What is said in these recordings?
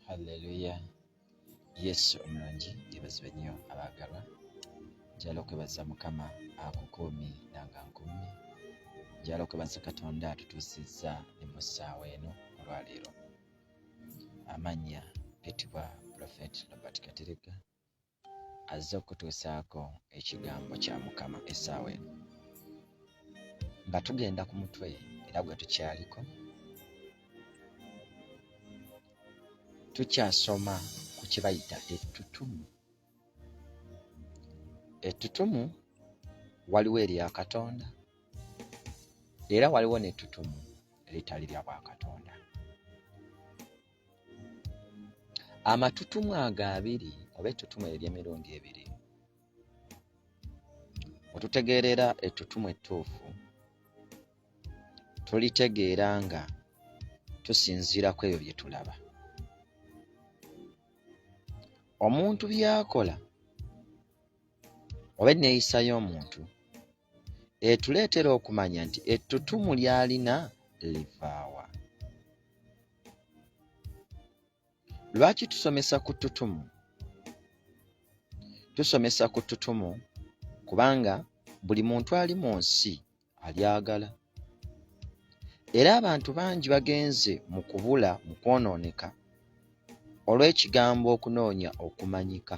Hallelujah. Yesu omulungi yeebazibwe nnyo abaagalwa. Njagala okwebaza Mukama akukuumye nanga nkuumye. Njagala okwebaza Katonda atutuusizza ne mu ssaawa eno olwaleero. Amannya gettibwa Prophet Robert Kateregga azze okutuusaako ekigambo kya Mukama essaawa eno. Nga tugenda ku mutwe era gwe tukyaliko. Tukyasoma ku kye bayita ettutumu. Ettutumu waliwo erya Katonda era waliwo n'ettutumu eritali lya Bwakatonda. Amatutumu ago abiri oba ettutumu ery'emirundi ebiri, bwe tutegeerera ettutumu ettuufu tulitegeera nga tusinziira ku ebyo bye tulaba. Omuntu by'akola oba enneeyisa y'omuntu etuleetera okumanya nti ettutumu ly'alina livaawa. Lwaki tusomesa ku ttutumu? Tusomesa ku ttutumu kubanga buli muntu ali mu nsi alyagala. Era abantu bangi bagenze mu kubula, mu kwonooneka olw'ekigambo okunoonya okumanyika.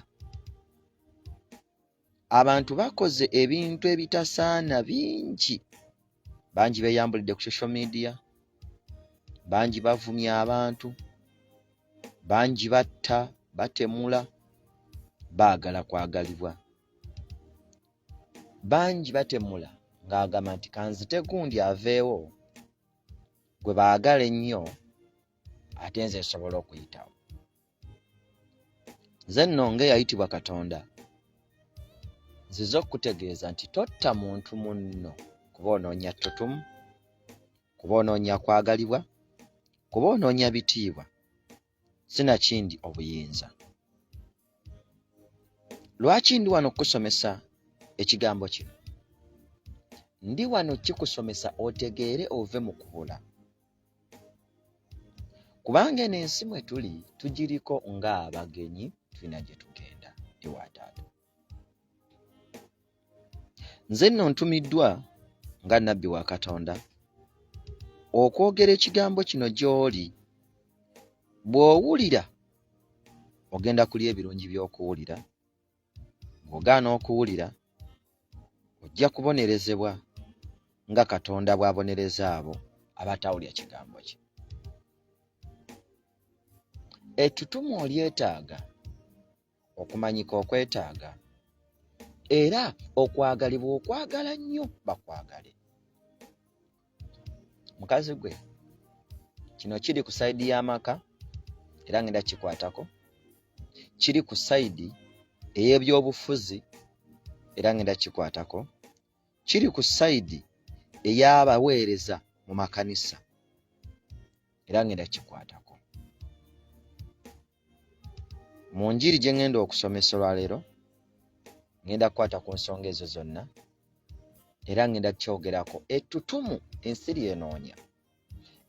Abantu bakoze ebintu ebitasaana bingi. Bangi beeyambulidde ku social media, bangi bavumya abantu, bangi batta, batemula, baagala kwagalibwa. Bangi batemula ng'agamba nti kanzite gundi aveewo gwe baagala ennyo ate nze nsobola okuyitawo. Nze nno ng'eyayitibwa Katonda nzize okukutegeeza nti totta muntu munno kuba onoonya ttutumu, kuba onoonya kwagalibwa, kuba onoonya bitiibwa, sinakindi obuyinza. Lwaki ndi wano okukusomesa ekigambo kino? Ndi wano kikusomesa otegeere ove mu kubula. Kubanga eno ensi mwe tuli tugiriko ng'abagenyi, tulina gye tugenda ewa Taata. Nze nno ntumiddwa nga nnabbi wa Katonda okwogera ekigambo kino gy'oli. Bw'owulira ogenda kulya ebirungi by'okuwulira, bw'ogaana okuwulira ojja kubonerezebwa nga Katonda bw'abonereza abo abatawulya kigambo kye. Ettutumu olyetaaga, okumanyika okwetaaga, era okwagalibwa okwagala nnyo bakwagale. Mukazi gwe, kino kiri ku sayidi y'amaka era ngenda kikwatako. Kiri ku sayidi ey'ebyobufuzi era ngenda kikwatako. Kiri ku sayidi ey'abaweereza mu makanisa era ngenda kikwatako. Mu njiri gye ngenda okusomesa olwaleero ngenda kukwata ku nsonga ezo zonna era ngenda kyogerako. Ettutumu ensi lyenoonya.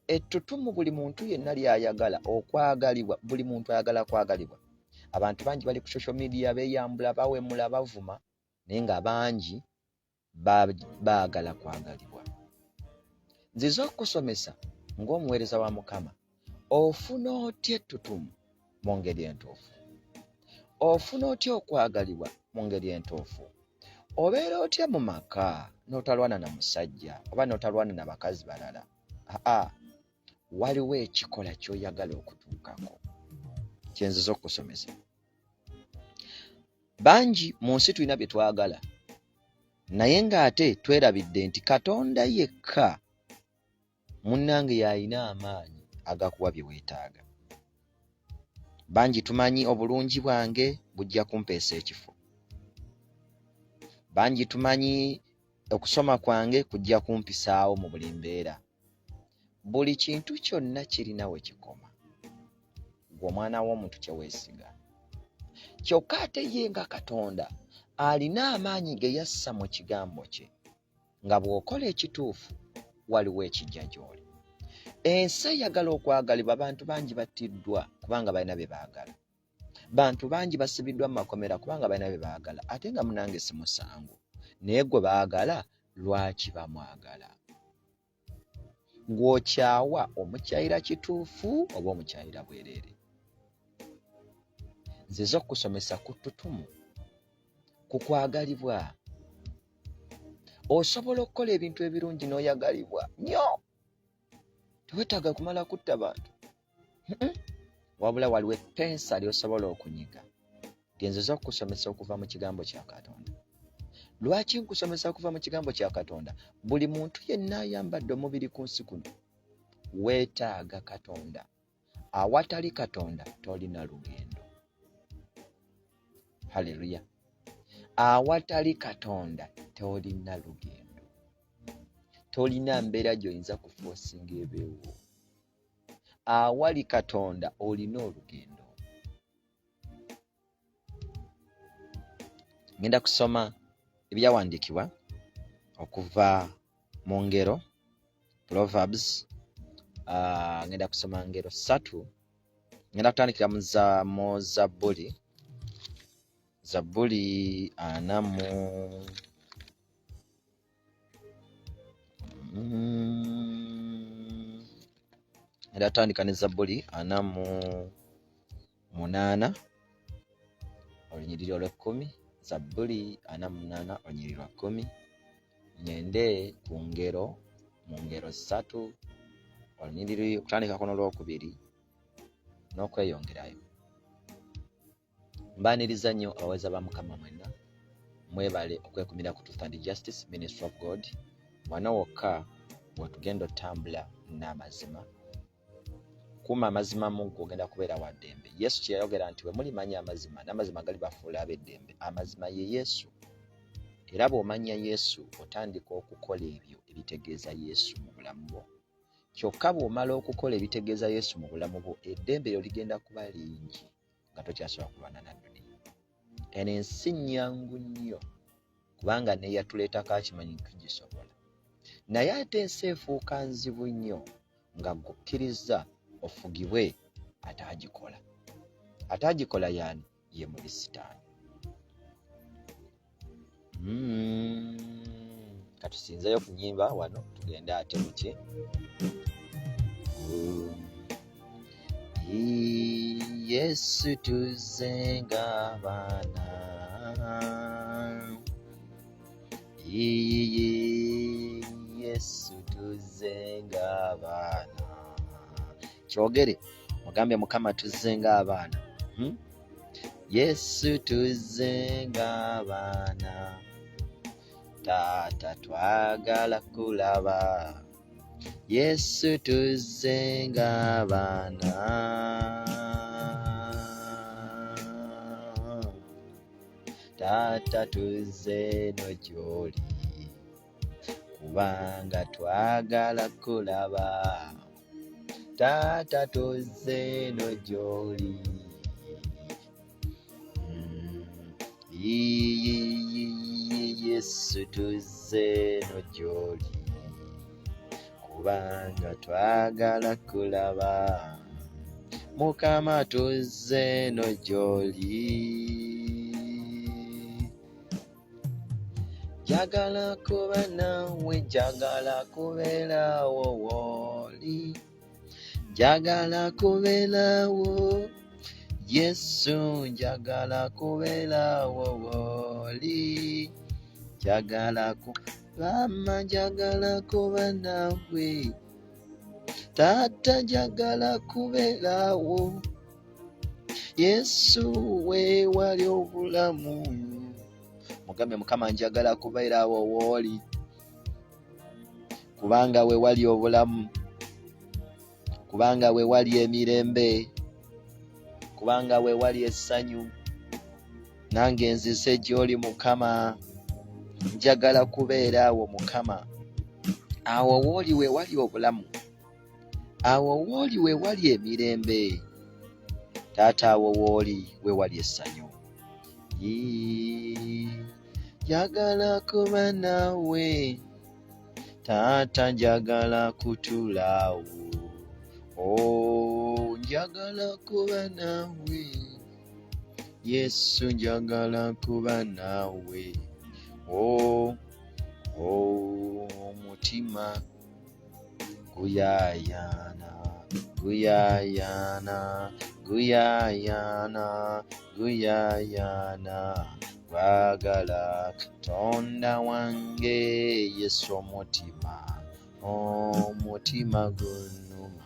Ettutumu buli muntu yenna ly'ayagala okwagalibwa. Buli muntu ayagala kwagalibwa. Abantu bangi bali ku social media beeyambula, bawemula, bavuma, naye nga bangi baagala kwagalibwa. Nzize okukusomesa ng'omuweereza wa Mukama ofuna otya ettutumu mu ngeri entuufu. Ofuna otya okwagalibwa mu ngeri entuufu. Obeera otya mu maka n'otalwana na musajja oba n'otalwana na bakazi balala. Waliwo ekikola ky'oyagala okutuukako kye nzize okukusomesa. Bangi mu nsi tulina bye twagala naye ng'ate twerabidde nti Katonda yekka munnange y'alina amaanyi agakuwa bye weetaaga. Bangi tumanyi obulungi bwange bujja kumpeesa ekifo. Bangi tumanyi okusoma kwange kujja kumpisaawo mu buli mbeera. Buli kintu kyonna kirina we kikoma. Gwe omwana w'omuntu kye weesiga. Kyokka ate ye nga Katonda alina amaanyi ge yassa mu kigambo kye nga bw'okola ekituufu waliwo ekijja gy'oli. Ensi eyagala okwagalibwa bantu bangi battiddwa kubanga balina bye baagala. Bantu bangi basibiddwa mu makomera kubanga balina bye baagala. Ate nga munange si musango. Naye gwe baagala lwaki bamwagala? Ng'okyawa omukyayira kituufu oba omukyayira bwereere. Nziza okukusomesa ku ttutumu, ku kwagalibwa. Osobola okukola ebintu ebirungi n'oyagalibwa nnyo. Tewetaaga kumala kutta bantu. Wabula waliwo eppensa ly'osobola okunyiga. Nziza okukusomesa okuva mu kigambo kya Katonda. Lwaki nkusomesa okuva mu kigambo kya Katonda? Buli muntu yenna ayambadde omubiri ku nsi kuno weetaaga Katonda. Awatali Katonda tolina lugendo. Haleluya. Awatali Katonda tolina lugendo. Tolina mbeera gy'oyinza kufoosinga ebeewo. Awali Katonda olina olugendo. Ngenda kusoma ebyawandiikibwa okuva mu Ngero, Proverbs. Ngenda kusoma Ngero 3. Ngenda kutandikira mu Zabbuli. Zabbuli ngenda kutandika ne Zabbuli 48 olunyiriri olw'10. Zabbuli 48 olunyiriri lwa 10. Ngende ku Ngero, mu Ngero 3 olunyiriri okutandika kuno olw'okubiri n'okweyongerayo. Mbaaniriza nnyo abaweza ba Mukama mwenna. Mwebale okwekumira ku Truth and Justice Ministry of God. Mwana wokka bw'otugenda otambula n'amazima. Kuma amazima Mungu ogenda kubeera wa ddembe. Yesu kye yayogera nti bwe mulimanya amazima n'amazima galibafuula ab'eddembe. Amazima ye Yesu. Era bw'omanya Yesu otandika okukola ebyo ebitegeeza Yesu mu bulamu bwo. Kyokka bw'omala okukola ebitegeeza Yesu mu bulamu bwo, eddembe lyo ligenda kuba lingi nga tokyasobola kulwana na dduniya. Eno ensi nnyangu nnyo kubanga n'eyatuleetako akimanyi tugisobola. Naye ate ensi efuuka nzibu nnyo nga gukkiriza ofugibwe ataagikola. Ataagikola yaani ye muli Sitaani. Katusinzeyo ku nnyimba wano tugende ate muki. Yesu tuzze ng'abaana, Yesu tuzze ng'abaana. Kyogere mugambe Mukama tuzze ng'abaana. Yesu tuzze ng'abaana, Taata twagala kulaba. Yesu tuzze ng'abaana, Taata tuzze no gy'oli, kubanga twagala kulaba. Taata tuzze no gy'oli, Yesu tuzze no gy'oli, kubanga twagala kulaba. Mukama tuzze no gy'oli, njagala kuba nawe, njagala kubeerawo w'oli, njagala kubeerawo Yesu, njagala kubeerawo w'oli, njagala Bama, njagala kuba nawe, Taata njagala kubeerawo Yesu, weewali obulamu. Mugambe Mukama njagala kubeerawo w'oli, kubanga weewali obulamu, kubanga weewali emirembe, kubanga weewali essanyu. Nange nzise gy'oli Mukama, njagala kubeerawo Mukama. Awo w'oli weewali obulamu, awo w'oli weewali emirembe, Taata awo w'oli weewali essanyu. Njagala kuba nawe, Taata njagala kutuulaawo, Oh, njagala kuba naawe. Yesu njagala kuba naawe. Oh, mutima guyayana, guyayana, guyayana, guyayana. Gwagala Katonda wange Yesu omutima. Omutima gunnuma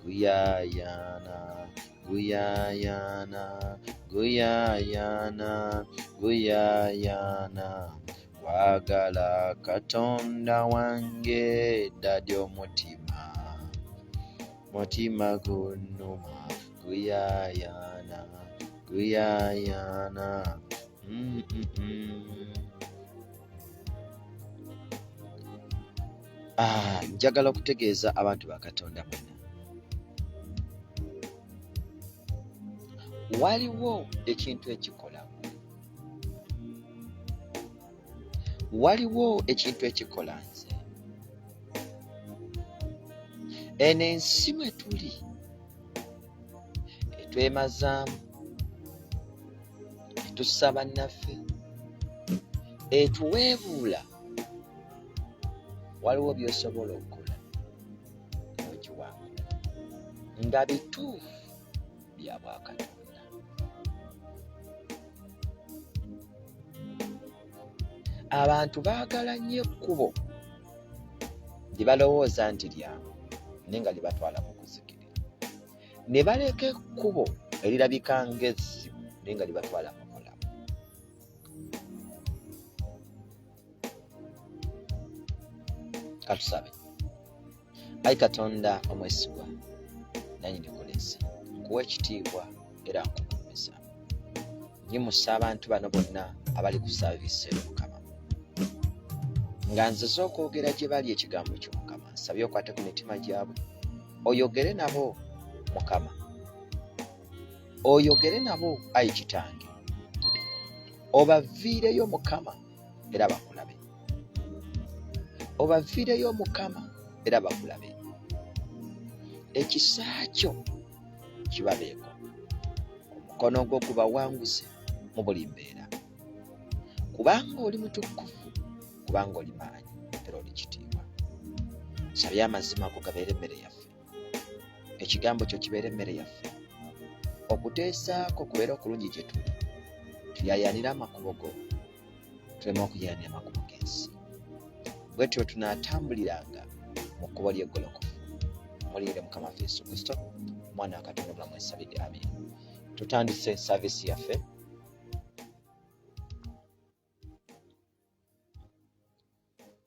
guyayana, guyayana, guyayana, guyayana. Gwagala Katonda wange dadi omutima. Mutima gunnuma guyayana, guyayana. Njagala okutegeeza abantu ba Katonda bonna, waliwo ekintu ekikola, waliwo ekintu ekikola nze. Eno ensi mwe tuli etwemazaamu, etussa bannaffe, etuweebuula, waliwo by'osobola okukola n'okiwangula nga bituufu bya Bwakatonda. Abantu baagala nnyo ekkubo lye balowooza nti lyabwe naye nga libatwala mu kuzikirira, ne baleka ekkubo erirabika ng'ezzibu naye nga libatwala mu bulamu. Katusabe. Ayi Katonda omwesigwa nannyini kulensi, nkuwa ekitiibwa era nkukumisa. Nyimusa abantu bano bonna abali ku saaviisi eno Mukama, nga nziza okwogera gye bali ekigambo kyo Mukama. Nsabye okwate ku mitima gyabwe, oyogere nabo Mukama, oyogere nabo Ayi Kitange, obaviireyo Mukama era bakulabe, obaviireyo Mukama era bakulabe. Ekisa kyo kibabeeko, omukono gwo gubawanguze mu buli mbeera, kubanga oli mutukuvu, kubanga oli maanyi era oli kitiibwa. Nsabye amazima go gabeere emmere yaffe, ekigambo kyo kibeere emmere yaffe, okuteesaako kubeere okulungi gye tuli, tuyayaanire amakubo go, tuleme okuyaanira amakubo g'ensi. Bwe tutyo tunaatambuliranga mu kkubo ly'eggolokofu. Muliire Mukama waffe Yesu Kristo, Mwana wa Katonda omulamu, ensabidde amen. Tutandise saaviisi yaffe.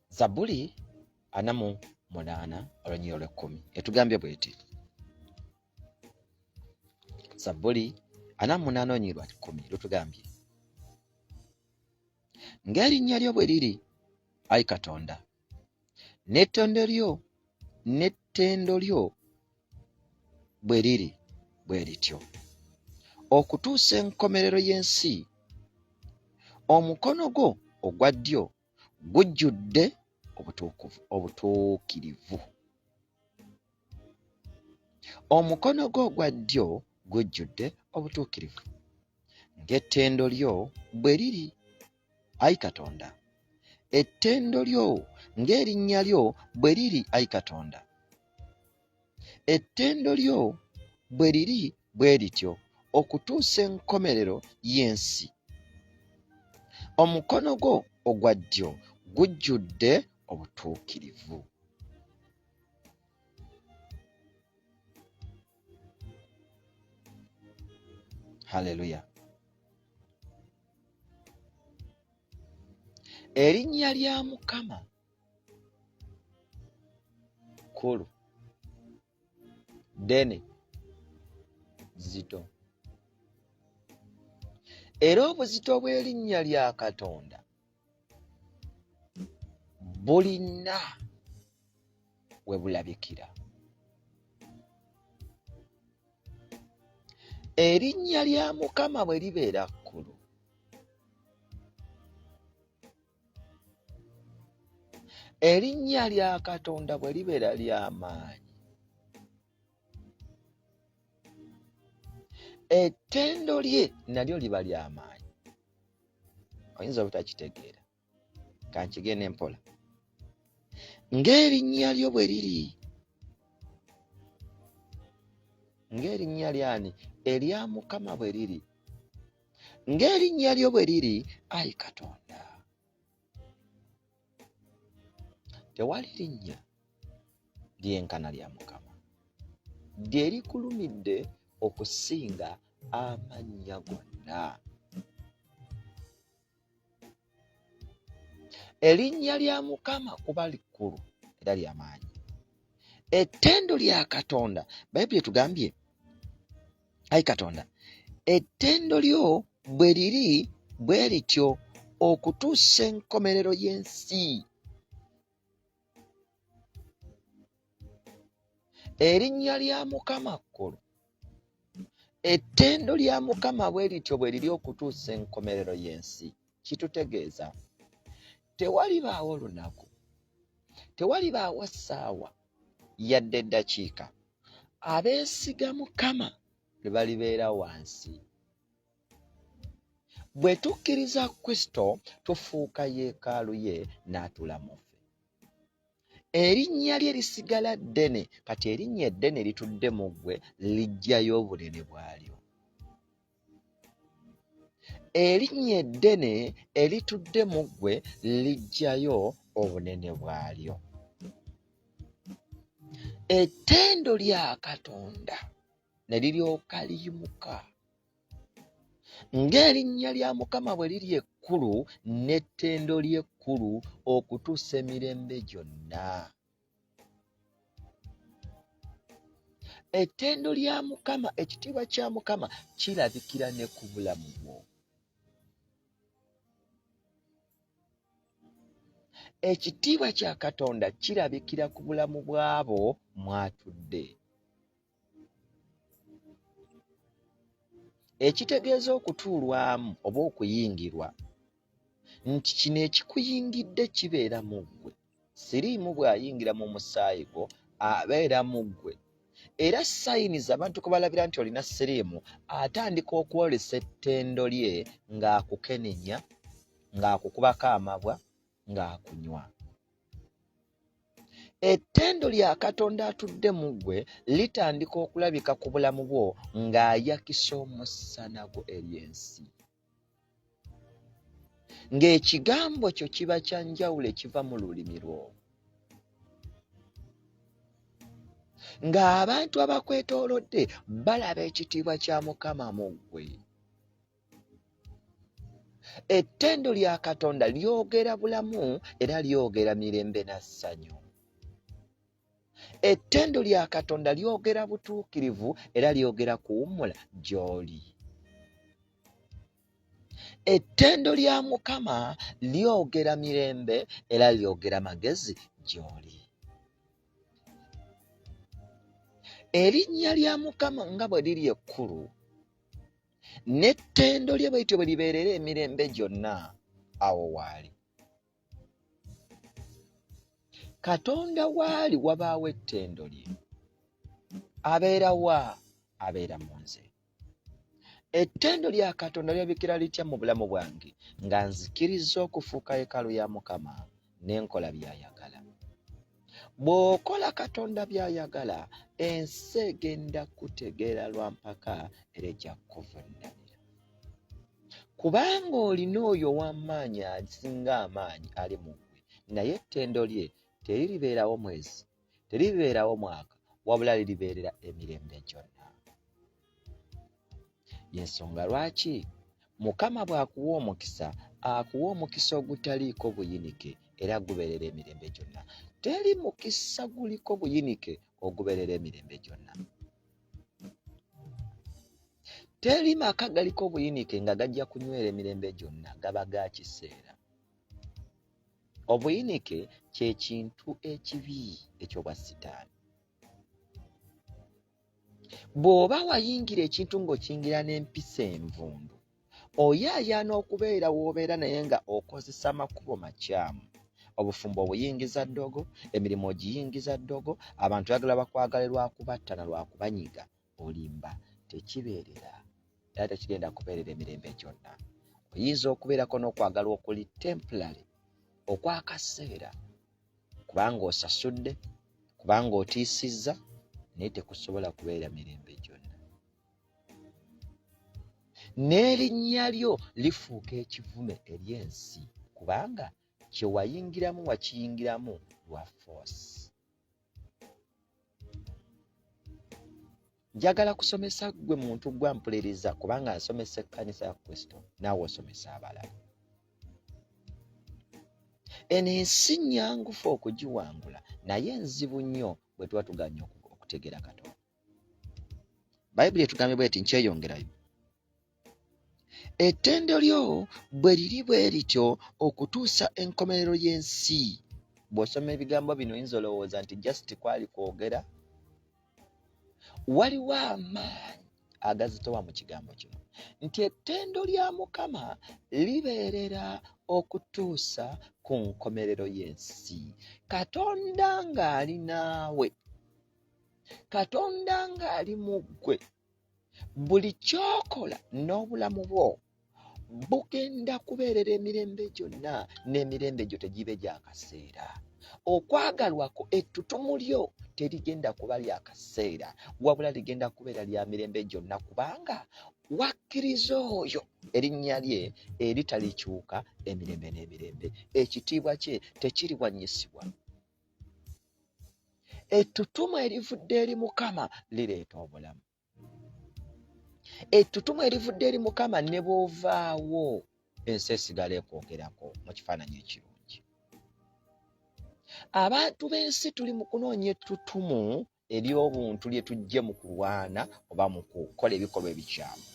Zabbuli 48 olunyi olw'ekkumi etugambye bw'eti. Zabbuli 48 olunyi olw'ekkumi lutugambye, ng'erinnya lyo bwe liri, Ayi Katonda, n'ettendo lyo bwe liri bwe lityo, okutuusa enkomerero y'ensi. Omukono gwo ogwa ddyo gujjudde obutuukirivu. Omukono gwo ogwa ddyo gujjudde obutuukirivu, ng'ettendo lyo bwe liri, Ayi Katonda, ettendo lyo ng'erinnya lyo bwe liri, Ayi Katonda, ettendo lyo bwe liri bwe lityo, okutuusa enkomerero y'ensi. Omukono gwo ogwa ddyo gujjudde obutuukirivu. Haleluya. Erinnya lya Mukama kkulu, ddene, zito. Era obuzito bw'erinnya lya Katonda bulina we bulabikira. Erinnya lya Mukama bwe libeera kkulu, erinnya lya Katonda bwe libeera ly'amaanyi, ettendo lye nalyo liba ly'amaanyi. Oyinza obutakitegeera, kankigende mpola. Ng'erinnya lyo bwe liri, ng'erinnya lyani erya Mukama bwe liri, ng'erinnya lyo bwe liri, Ayi Katonda. Tewali linnya lyenkana lya Mukama lye likulumidde okusinga amannya gonna. Erinnya lya Mukama kuba likulu era ly'amaanyi. Ettendo lya Katonda, Bayibuli etugambye, Ayi Katonda, ettendo lyo bwe liri bwe lityo okutuusa enkomerero y'ensi. Erinnya lya Mukama kkulu, ettendo lya Mukama bwe lityo bwe liri okutuusa enkomerero y'ensi. Kitutegeeza tewalibaawo lunaku, tewalibaawo ssaawa yadde eddakiika abeesiga Mukama lwe balibeera wansi. Bwe tukkiriza Kristo tufuuka yeekaalu ye n'atuula mu ffe. Erinnya lye lisigala ddene, kati erinnya eddene litudde mu ggwe liggyayo obunene bwalyo. Erinnya eddene eritudde mu ggwe liggyayo obunene bwalyo. Ettendo lya Katonda ne liryoka liyimuka. Ng'erinnya lya Mukama bwe liri ekkulu, n'ettendo ly'ekkulu okutuusa emirembe gyonna. Ettendo lya Mukama, ekitiibwa kya Mukama kirabikira ne ku bulamu bwo. Ekitiibwa kya Katonda kirabikira ku bulamu bw'abo mwatudde. Ekitegeeza okutuulwamu oba okuyingirwa nti kino ekikuyingidde kibeera mu ggwe. Siriimu bw'ayingira mu musaayi gwo abeera mu ggwe. Era sayini abantu kwe balabira nti olina siriimu, atandika okwolesa ettendo lye ng'akukenenya, ng'akukubako amabwa, ng'akunywa. Ettendo lya Katonda atudde mu ggwe litandika okulabika ku bulamu bwo ng'ayakisa omusana gwo eri ensi. Ng'ekigambo kyo kiba kya njawulo ekiva mu lulimi lwo. Ng'abantu abakwetoolodde balaba ekitiibwa kya Mukama mu ggwe. Ettendo lya Katonda lyogera bulamu era lyogera mirembe na ssanyu. Ettendo lya Katonda lyogera butuukirivu era lyogera kuwummula gy'oli. Ettendo lya Mukama lyogera mirembe era lyogera magezi gy'oli. Erinnya lya Mukama nga bwe liri ekkulu, n'ettendo lye bwe lityo bwe libeerera emirembe gyonna awo waali. Katonda waali wabaawo ettendo lye. Abeera wa? Abeera mu nze. Ettendo lya Katonda lyabikira litya mu bulamu bwange? Nga nzikiriza okufuuka yeekaalu ya Mukama n'enkola by'ayagala. Bw'okola Katonda by'ayagala, ensi egenda kutegeera lwa mpaka era ejja kukuvuunamira. Kubanga olina oyo ow'amaanyi asinga amaanyi ali mu ggwe, naye ettendo lye teriribeerawo mwezi, teriribeerawo mwaka, wabula liribeerera emirembe gyonna. Y'ensonga lwaki Mukama bw'akuwa omukisa, akuwa omukisa ogutaliiko buyinike era gubeerera emirembe gyonna. Teri mukisa guliko buyinike ogubeerera emirembe gyonna. Teri maka galiko buyinike nga gajja kunywera emirembe gyonna, gaba ga kiseera. Obuyinike kye kintu ekibi eky'obwa Sitaani. Bw'oba wayingira ekintu ng'okiyingira n'empisa envundu, oyaayaana okubeera w'obeera naye nga okozesa makubo makyamu. Obufumbo obuyingiza ddogo, emirimu ogiyingiza ddogo, abantu bagala bakwagala lwakubatta na lwakubanyiga, olimba tekibeerera era tekigenda kubeerera emirembe gyonna. Oyinza okubeerako n'okwagala okuli temporary, okwakaseera, kubanga osasudde, kubanga otiisizza, naye tekusobola kubeera mirembe gyonna. N'erinnya lyo lifuuka ekivume eri ensi, kubanga kye wayingiramu wakiyingiramu lwa force. Njagala kusomesa gwe muntu gwa mpuliriza, kubanga nsomesa ekkanisa ya Kristo, naawe osomesa abalala. Eno ensi nnyangufu okugiwangula, naye nzibu nnyo bwe tuba tuganya okutegeera Katonda. Bayibuli etugambye bw'eti, nkyeyongerayo. Ettendo lyo bwe liri bwe lityo okutuusa enkomerero y'ensi. Bw'osoma ebigambo bino oyinza olowooza nti just kwali kwogera. Waliwo amaanyi agazitowa mu kigambo kino, nti ettendo lya Mukama libeerera okutuusa ku nkomerero y'ensi. Katonda ng'ali naawe, Katonda ng'ali mu ggwe, buli ky'okola n'obulamu bwo bugenda kubeerera emirembe gyonna, n'emirembe gyo tegibe gya kaseera. Okwagalwa kwo, ettutumu lyo terigenda kuba lya kaseera, wabula ligenda kubeera lya mirembe gyonna, kubanga wakkiriza oyo erinnya lye eritalikyuka emirembe n'emirembe. Ekitiibwa kye tekiriwanyisibwa. Ettutumu erivudde eri Mukama lireeta obulamu. Ettutumu erivudde eri Mukama ne bw'ovaawo, ensi esigala ekwogerako mu kifaananyi ekirungi. Abantu b'ensi tuli mu kunoonya ettutumu ery'obuntu lye tujje mu kulwana oba mu kukola ebikolwa ebikyamu.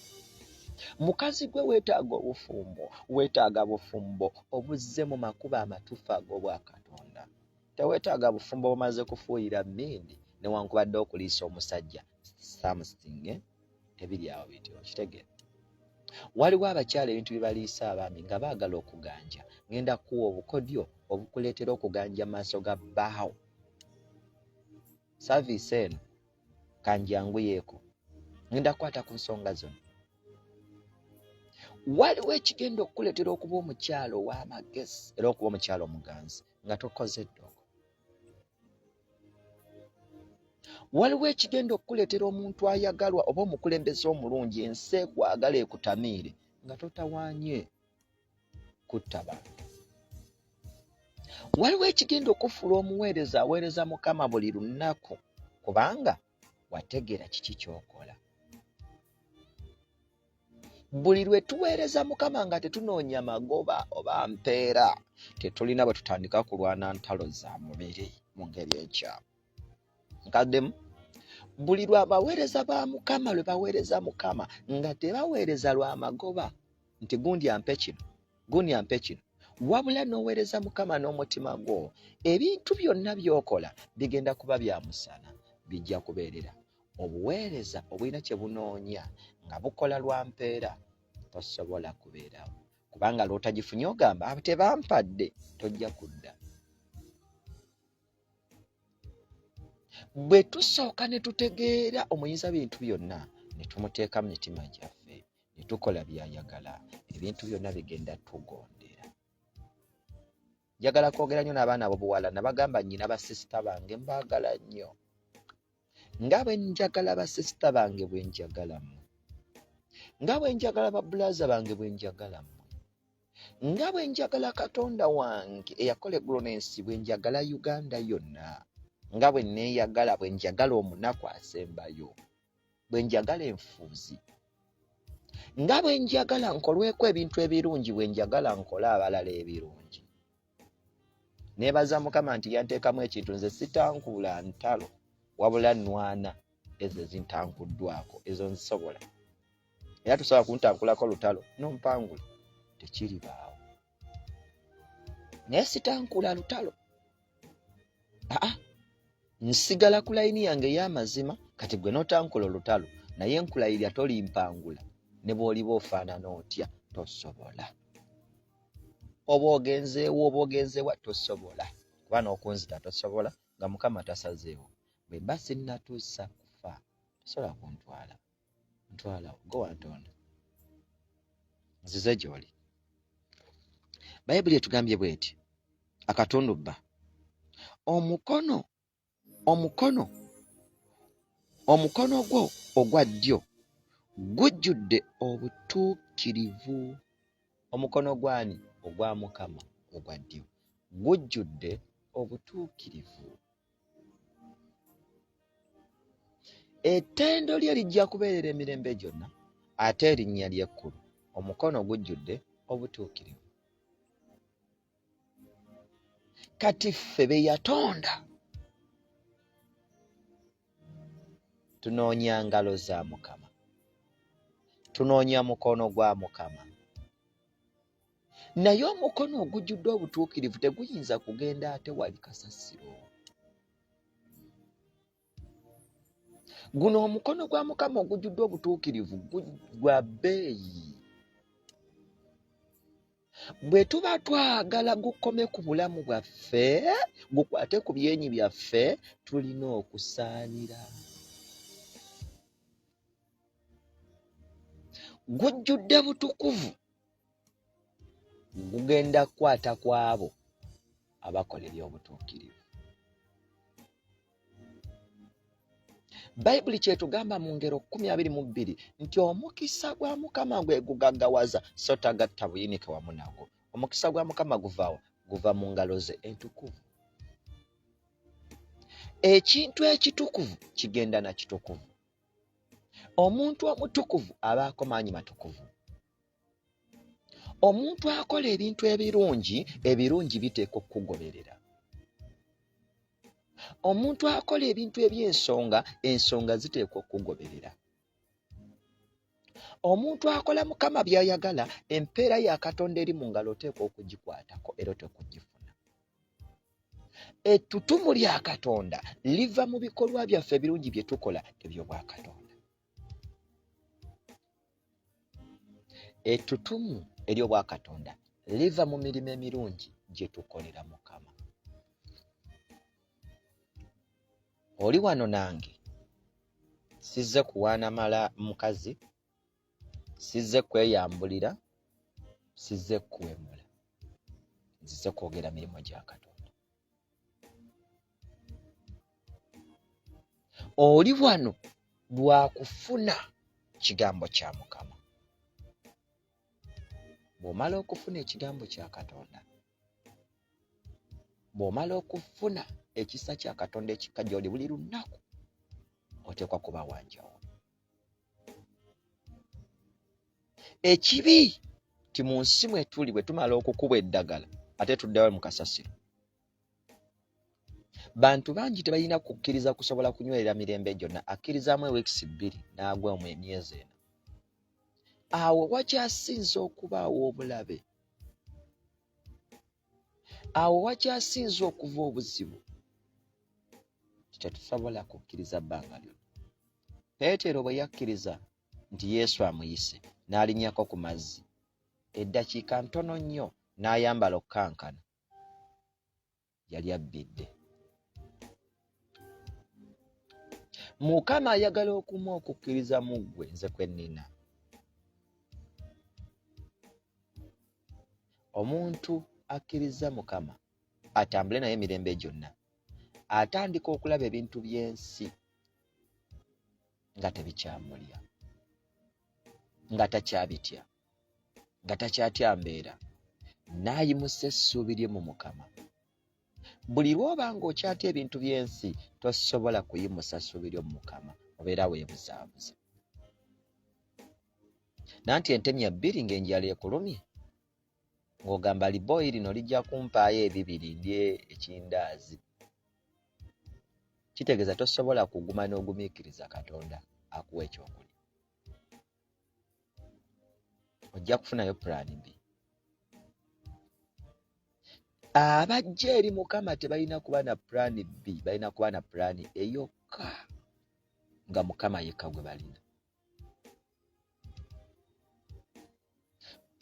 Mukazi gwe weetaaga obufumbo, weetaaga bufumbo obuzze mu makubo amatuufu ag'obwa Katonda. Teweetaaga bufumbo bumaze kufuuyira mmindi newankubadde okuliisa omusajja something ebiri awo bityo, okitegeera. Waliwo abakyala ebintu bye baliisa abaami nga baagala okuganja. Ngenda kuwa obukodyo obukuleetera okuganja mu maaso ga bbaawo. Saavisi eno kanjanguyeeko, ngenda kukwata ku nsonga zonna. Waliwo ekigenda okukuleetera okuba omukyalo ow'amagezi era okuba omukyalo omuganzi nga tokoze ddoko. Waliwo ekigenda okukuleetera omuntu ayagalwa oba omukulembeze omulungi, ensi ekwagala ekutamiire nga totawaanye kutta bantu. Waliwo ekigenda okufuula omuweereza aweereza Mukama buli lunaku, kubanga wategeera kiki ky'okola. Buli lwe tuweereza Mukama nga tetunoonya magoba oba mpeera, tetulina bwe tutandika kulwana ntalo za mubiri mu ngeri ekyamu. Nkaddemu, buli lw'abaweereza ba Mukama lwe baweereza Mukama nga tebaweereza lwa magoba nti gundi ampe kino, gundi ampe kino, wabula n'oweereza Mukama n'omutima gwo, ebintu byonna by'okola bigenda kuba bya musana, bijja kubeerera obuweereza obulina kye bunoonya nga bukola lwa mpeera. Tosobola kubeerawo, kubanga lw'otagifunye ogamba abo tebampadde, tojja kudda. Bwe tusooka ne tutegeera omuyinza bintu byonna ne tumuteeka mu mitima gyaffe ne tukola by'ayagala, ebintu byonna bigenda tugondera. Njagala kwogera nnyo n'abaana b'obuwala, nabagamba nnyina basisita bange mbaagala nnyo nga bwe njagala basisita bange bwe njagala mmwe, nga bwe njagala babulaaza bange bwe njagala mmwe, nga bwe njagala Katonda wange eyakola eggulu n'ensi bwe njagala Uganda yonna, nga bwe neeyagala bwe njagala omunaku asembayo, bwe njagala enfuuzi, nga bwe njagala nkolweko ebintu ebirungi, bwe njagala nkole abalala ebirungi. Neebaza Mukama nti yanteekamu ekintu, nze sitankuula ntalo wabula nnwana ezo ezintankuddwako, ezo nzisobola. Era tusobola kuntankulako lutalo n'ompangula, tekiri baawo. Naye sitankuula lutalo. Nsigala ku layini yange ey'amazima, kati gwe n'otankula olutalo, naye nkulayirira tolimpangula, ne bw'oliba ofaanana otya tosobola. Oba ogenzeewo oba ogenzeewa tosobola, kuba n'okunzita tosobola nga Mukama tasazeewo. Bwe mba sinnatuusa kufa tosobola kuntwala. Ntwalawo, go Antonda. nzize gy'oli. Bayibuli etugambye bw'eti, akatundubba omukono gwo ogwa ddyo gujjudde obutuukirivu. Omukono gwani? Ogwa Mukama ogwa ddyo gujjudde obutuukirivu. Ettendo lye lijja kubeerera emirembe gyonna, ate erinnya ly'ekkulu, omukono gujjudde obutuukirivu. Kati ffe be yatonda tunoonya ngalo za Mukama, tunoonya mukono gwa Mukama. Naye omukono ogujjudde obutuukirivu teguyinza kugenda ate wali kasasiro. Guno omukono gwa Mukama ogujjudde obutuukirivu gwa bbeeyi. Bwe tuba twagala gukome ku bulamu bwaffe, gukwate ku byenyi byaffe, tulina okusaanira. Gujjudde butukuvu, gugenda kukwata ku abo abakola eby'obutuukirivu. Bayibuli kyetugamba mu Ngero 22 nti omukisa gwa Mukama gwe gugaggawaza so tagatta buyinike wamu nagwo. Omukisa gwa Mukama guvaawa? Guva mu ngalo ze entukuvu. Ekintu ekitukuvu kigenda na kitukuvu. Omuntu omutukuvu abaako maanyi matukuvu. Omuntu akola ebintu ebirungi biteekwa okugoberera. Omuntu akola ebintu ensonga ziteekwa okugoberera. Omuntu akola Mukama by'ayagala, empeera ya Katonda eri mu ngalo oteekwa okugikwatako era oteekwa okugifuna. Ettutumu lya Katonda liva mu bikolwa byaffe ebirungi bye tukola eby'obwa Katonda. Ettutumu ery'obwa Katonda liva mu mirimu emirungi gye tukolera Mukama. Oli wano nange sizze kuwaana mala mukazi, sizze kweyambulira, sizze kuwemula, nzize kwogera mirimu gya Katonda. Oli wano lwakufuna kigambo kya Mukama. Bw'omala okufuna ekigambo kya Katonda, bw'omala okufuna ekisa kya Katonda ekikka gy'oli buli lunaku, oteekwa kuba wanjawulo. Ekibi ti mu nsi mwe tuli bwe tumala okukuba eddagala ate tuddeyo mu kasasiro. Bantu bangi tebalina kukkiriza kusobola kunywerera mirembe gyonna, akkirizaamu eweekisi 2 n'agwamu emyezi 4. Awo wakyasinze okubaawo obulabe, awo wakyasinze okuva obuzibu. Tetusobola kukkiriza bbanga lyonna. Peetero bwe yakkiriza nti Yesu amuyise n'alinnyako ku mazzi, eddakiika ntono nnyo n'ayambala okukankana, yali abbidde. Mukama ayagala okuma okukkiriza mu ggwe, nze kwe nnina. Omuntu akkiriza Mukama atambule naye emirembe gyonna, atandika okulaba ebintu by'ensi nga tebikyamulya, nga takyabitya, nga takyatya mbeera, n'ayimusa essuubi lye mu Mukama. Buli lw'oba ng'okyatya ebintu by'ensi tosobola kuyimusa ssuubi lyo mu Mukama, obeera weebuzaabuza. Nanti entemya 2 ng'enjala ekulumye, ng'ogamba liboyi lino lijja kumpaayo 2 ndye ekindaazi. Kitegeeza tosobola kuguma n'ogumiikiriza Katonda akuwa ekyokulya. Ojja kufunayo pulaani B. Abajja eri Mukama tebalina kuba na pulaani B, balina kuba na pulaani eyokka, nga Mukama yekka gwe balina.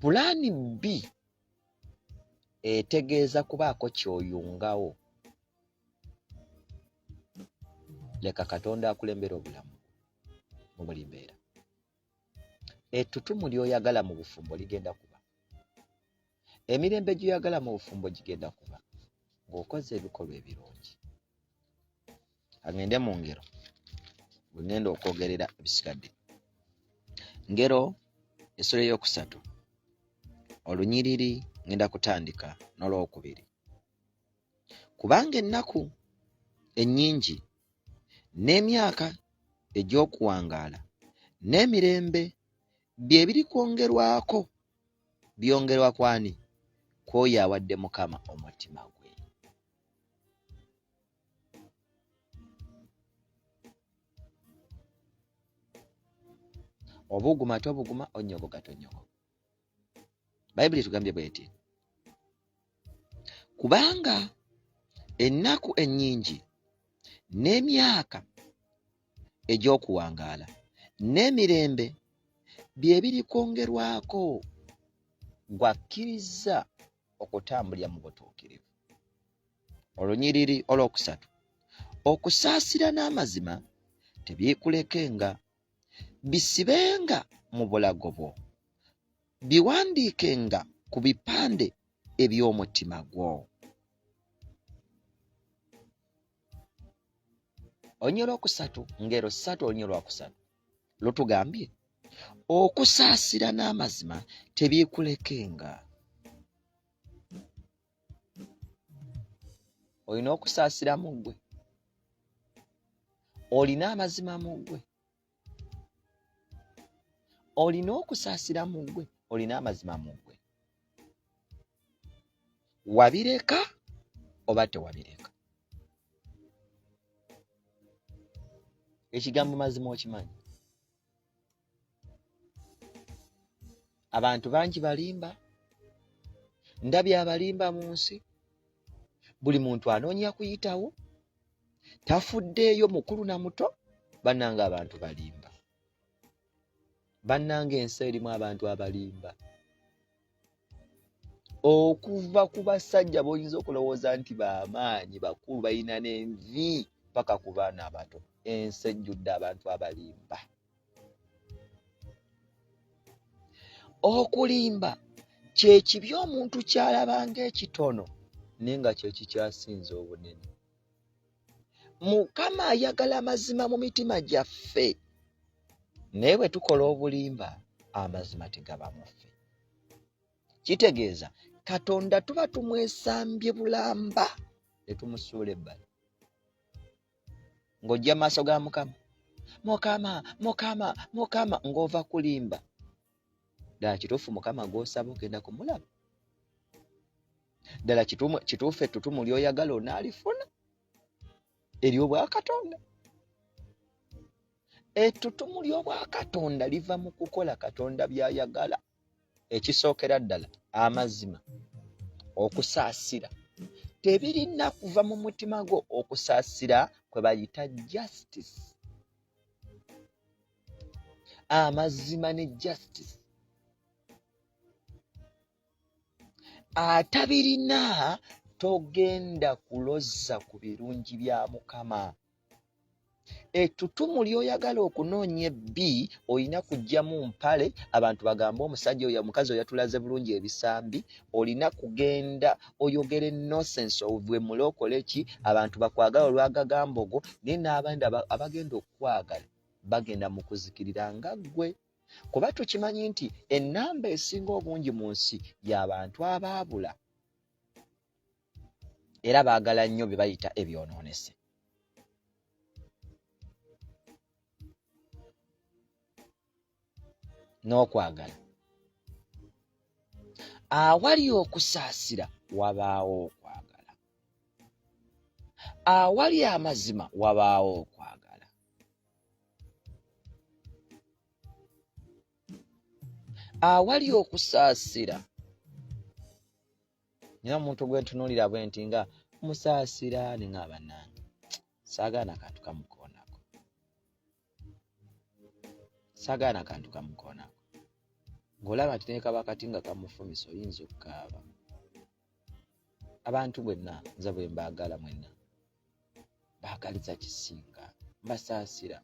Pulaani B etegeeza kubaako ky'oyungawo. Leka Katonda akulembera obulamu mu buli mbeera. ettutumu ly'oyagala mu bufumbo ligenda kuba, emirembe gy'oyagala mu bufumbo gigenda kuba ng'okoze ebikolwa ebirungi. Agende mu ngero bwe ngenda okwogerera ebisigadde. Ngero essula ey'okusatu, olunyiriri ngenda kutandika n'olwokubiri. Kubanga ennaku ennyingi n'emyaka egy'okuwangaala n'emirembe bye biri kwongerwako, byongerwa kwani? Kw'oyo awadde Mukama omutima gwe. Obuguma tobuguma, onnyogoga tonyogoga. Bayibuli tugambye bw'eti, kubanga ennaku ennyingi n'emyaka egy'okuwangaala n'emirembe bye biri kwongerwako, gwakkiriza okutambulira mu butuukirivu. Olunyiriri olwokusatu, okusaasira n'amazima tebyekulekenga, bisibenga mu bulago bwo, biwandiikenga ku bipande eby'omutima gwo. Olunyiriri olwokusatu, ngero ssatu, olunyiriri olwokusatu lutugambye okusaasira n'amazima tebyekulekenga. Olina okusaasira mu ggwe, olina amazima mu ggwe, olina okusaasira mu ggwe, olina amazima mu ggwe. Wabireka oba tewabireka? Ekigambo mazima okimanyi? Abantu bangi balimba, ndabye abalimba mu nsi. Buli muntu anoonya kuyitawo, tafuddeeyo mukulu na muto. Bannange abantu balimba, bannange ensi erimu abantu abalimba, okuva ku basajja b'oyinza okulowooza nti b'amaanyi bakulu balina n'envi paka ku baana abato. Ensi ejjudde abantu abalimba. Okulimba kye kibi omuntu ky'alabanga ekitono naye nga kye kikyasinze obunene. Mukama ayagala amazima mu mitima gyaffe, naye bwe tukola obulimba amazima tegaba mu ffe. Kitegeeza Katonda tuba tumwesambye bulamba ne tumusuula ebbali, ng'ojja mu maaso ga Mukama, Mukama, Mukama, Mukama, ng'ova kulimba. Ddala kituufu Mukama gw'osaba ogenda kumulaba? Ddala kituufu ettutumu ly'oyagala onaalifuna ery'obwakatonda? Ettutumu ly'obwakatonda liva mu kukola Katonda by'ayagala. Ekisookera ddala amazima, okusaasira tebirina kuva mu mutima gwo. Okusaasira kwe bayita justice. Amazima ne justice atabirina togenda kuloza ku birungi bya Mukama. Ettutumu ly'oyagala okunoonya ebbi olina kugyamu mpale, abantu bagambe omusajja oyo omukazi oyo yatulaze bulungi ebisambi. Olina kugenda oyogera nonsense ovwe mulokole ki, abantu bakwagala olwagagambogo, naye n'abandi abagenda okukwagala bagenda mu kuzikirira nga ggwe. Kuba tukimanyi nti ennamba esinga obungi mu nsi y'abantu abaabula era baagala nnyo bye bayita ebyonoonese. N'okwagala, awali okusaasira wabaawo okwagala, awali amazima wabaawo okwagala. Awali okusaasira, nina omuntu gwe ntunuulira bwe nti nga musaasira ne nga bannange saagaana kantu kamukoonako, saagaana kantu kamukoonako. Ng'olaba nti ne kaba kati nga kamufumisa oyinza okukaaba. Abantu bwenna nze bwe mbaagala mwenna baagaliza kisinga, mbasaasira.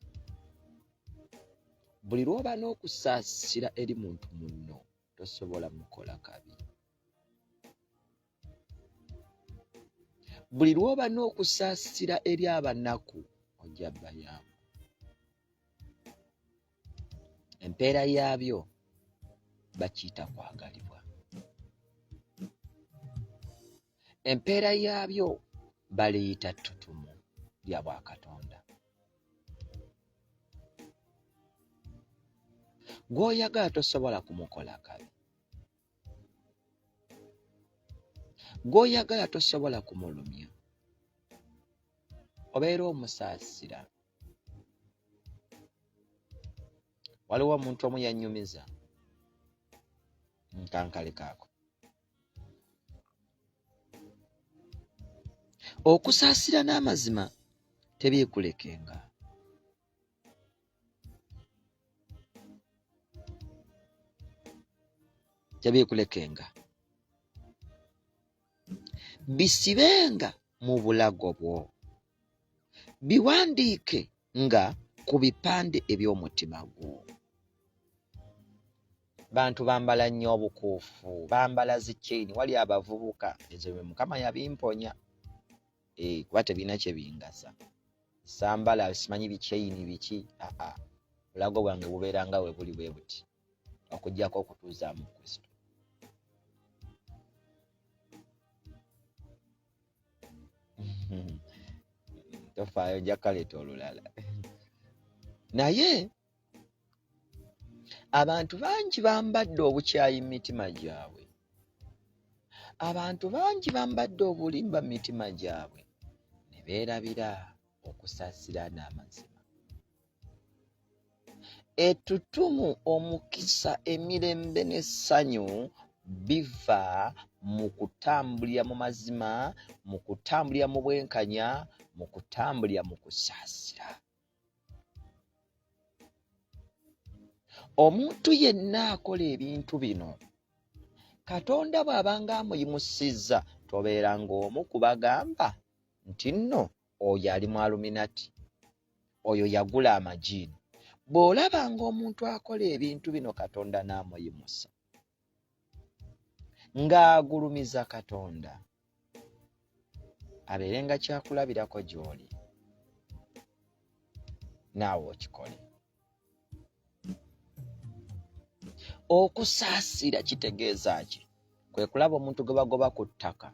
buli lw'oba n'okusaasira eri muntu munno tosobola mukola kabi. Buli lw'oba n'okusaasira eri abanaku ojja bayamba. Empeera yaabyo bakiyita kwagalibwa. Empeera yaabyo baliyita ttutumu lya Bwakatonda. Gw'oyagala tosobola kumukola kabi. Gw'oyagala tosobola kumulumya. Obeera omusaasira. Waliwo omuntu omu yannyumiza nkankale kaako. Okusaasira n'amazima tebyekulekenga. Tebyekulekenga. Bisibenga mu bulago bwo. Biwandiike nga ku bipande eby'omutima gwo. Bantu bambala nnyo obukuufu, bambala zikyeyini. Wali abavubuka ezo bwe Mukama yabimponya. Kuba tebirina kye bingasa. Sambala simanyi bikyeyini biki. Bulago bwange bubeera nga we buli bwe buti. Okuggyako okutuuza mu Kristo. Tofaayo nja kaleeta olulala. Naye abantu bangi bambadde obukyayi mu mitima gyabwe. Abantu bangi bambadde obulimba mu mitima gyabwe ne beerabira okusaasira n'amazima. Ettutumu, omukisa, emirembe n'essanyu biva mu kutambulira mu mazima, mu kutambulira mu bwenkanya, mu kutambulira mu kusaasira. Omuntu yenna akola ebintu bino, Katonda bw'abanga amuyimusizza, tobeera ng'omu kubagamba nti nno oyo ali mu Aluminati, oyo yagula amajiini. Bw'olaba ng'omuntu akola ebintu bino Katonda n'amuyimusa, ng'agulumiza Katonda, abeerenga kyakulabirako gy'oli, naawe okikole. Okusaasira kitegeeza ki? Kwe kulaba omuntu gwe bagoba ku ttaka,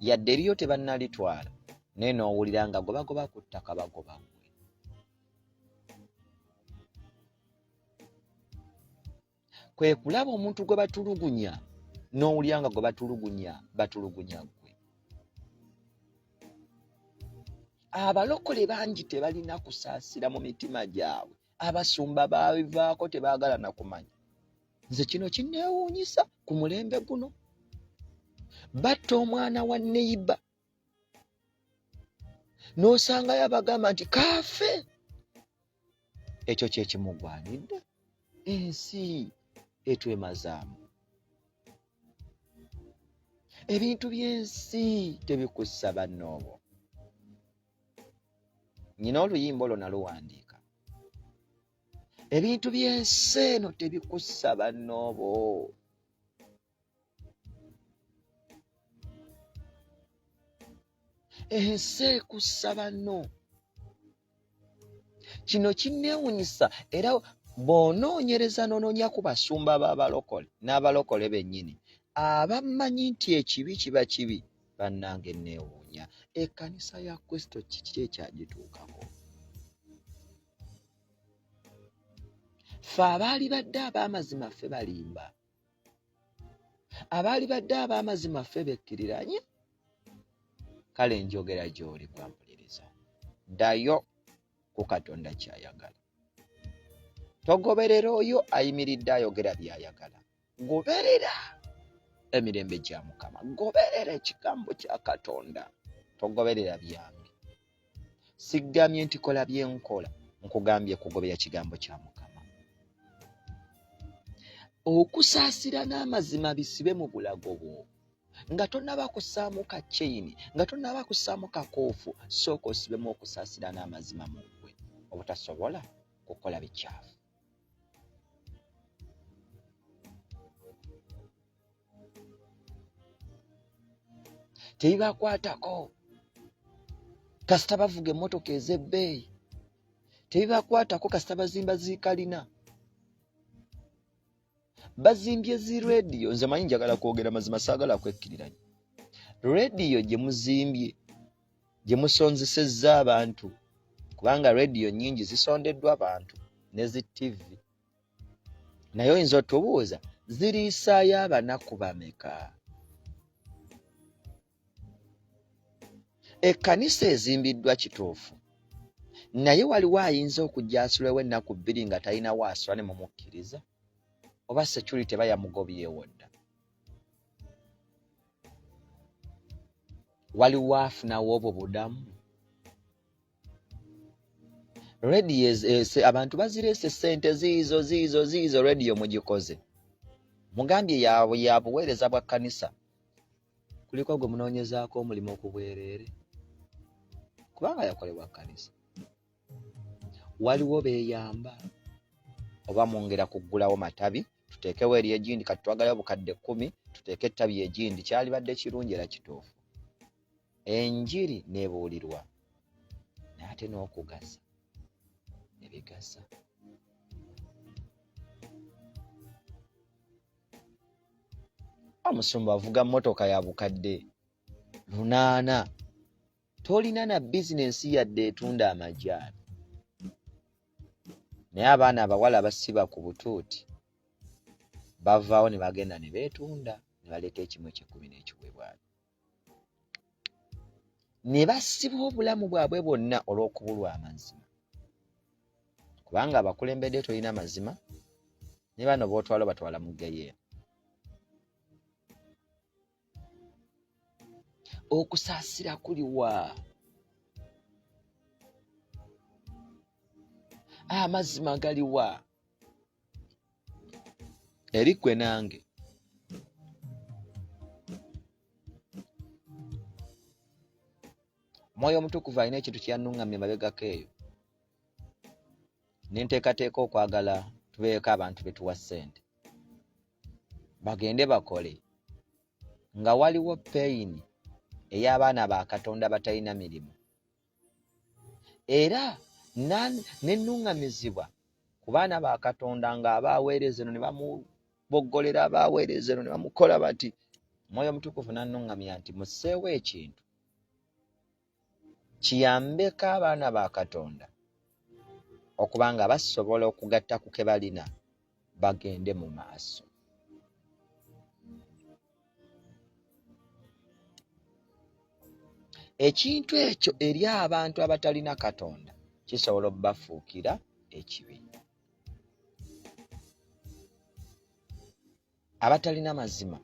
yadde eriyo tebannalitwala, naye n'owulira nga gwe bagoba ku ttaka bagoba gwe. Kwe kulaba omuntu gwe batulugunya, n'owulira nga gwe batulugunya gwe. Abalokole bangi tebalina kusaasira mu mitima gyabwe. Abasumba babivaako tebaagala na kumanya. Nze kino kinneewuunyisa ku mulembe guno. Batta omwana wa neiba, n'osangayo abagamba nti kaafe. Ekyo kye kimugwanidde. Ensi etwemazaamu. Ebintu by'ensi tebikussa bannoobo. Nnyina oluyimba olwo naluwandiika. Ebintu by'ensi eno tebikussa bannoobo. Ensi ekussa banno. Kino kinneewunyisa, era bw'onoonyereza n'onoonya ku basumba b'abalokole n'abalokole bennyini abammanyi nti ekibi kiba kibi, bannange neewuunya. Ekkanisa ya Kristo kiki ekyagituukako? Ffe abaali badde ab'amazima ffe balimba. Abaali badde ab'amazima ffe bekkiriranye. Kale njogera gy'oli bwampuliriza. Ddayo ku Katonda ky'ayagala. Togoberera oyo ayimiridde ayogera by'ayagala. Goberera emirembe gya Mukama. Goberera ekigambo kya Katonda. Togoberera byange. Sigambye nti kola bye nkola, nkugambye kugoberera kigambo kya Mukama. Okusaasira n'amazima bisibe mu bulago bwo. Nga tonnaba kussaamu kakyeyini, nga tonnaba kussaamu kakoofu, sooka osibemu okusaasira n'amazima mu ggwe, obutasobola kukola bikyafu. tebibakwatako kasita bavuga emmotoka ez'ebbeeyi, tebibakwatako kasita bazimba zikalina, bazimbye zi rediyo. Nze manyi njagala kwogera mazima, saagala kwekkiriranyo. Rediyo gye muzimbye, gye musonzesezza abantu, kubanga rediyo nnyingi zisondeddwa abantu ne zi TV. Naye oyinza otubuuza ziriisaayo abanaku bameka? Ekkanisa ezimbiddwa kituufu, naye waliwo ayinza okujja asulewo ennaku 2 nga talina waasula ne mumukkiriza, oba security eba yamugobyewo dda. Waliwo afunawo obwo budamu? Rediyo abantu bazireese ssente ziizo rediyo mugikoze. Mugambye ya buweereza bwa kkanisa. Kuliko gwe munoonyezaako omulimu okubwereere, kubanga yakolebwa kkanisa. Waliwo beeyamba, oba mwongera kuggulawo matabi, tuteekewo eri egindi, kati twagalayo bukadde 10, tuteeke ettabi egindi, kyalibadde kirungi era kituufu. Enjiri neebuulirwa, naye ate n'okugasa ne bigasa. Omusumba avuga mmotoka ya bukadde 8, tolina na bizinensi yadde etunda amajaani. Naye abaana abawala basiba ku butuuti bavaawo ne bagenda ne beetunda, ne baleeta ekimu eky'ekkumi n'ekiweebwayo, ne basiba obulamu bwabwe bwonna olw'okubulwa amazima. Kubanga abakulembedde tolina mazima, ne bano bootwala batwala mu ggeyeena. Okusaasira kuliwa? Amazima galiwa? Eri ggwe nange Mwoyo Omutukuvu alina ekintu kyannuŋŋamye mabegako eyo, ne nteekateeka okwagala tubeeko abantu be tuwa ssente bagende bakole, nga waliwo peyini ey'abaana ba Katonda batalina mirimu, era nennuŋŋamizibwa ku baana ba Katonda ng'abaaweereza eno ne bamuboggolera, abaaweereza eno ne bamukola bati. Mwoyo Omutukuvu nannuŋŋamya nti musseewo ekintu kiyambeko abaana ba Katonda okuba nga basobola okugatta ku ke balina bagende mu maaso. Ekintu ekyo eri abantu abatalina Katonda kisobola obbafuukira ekibi. Abatalina mazima,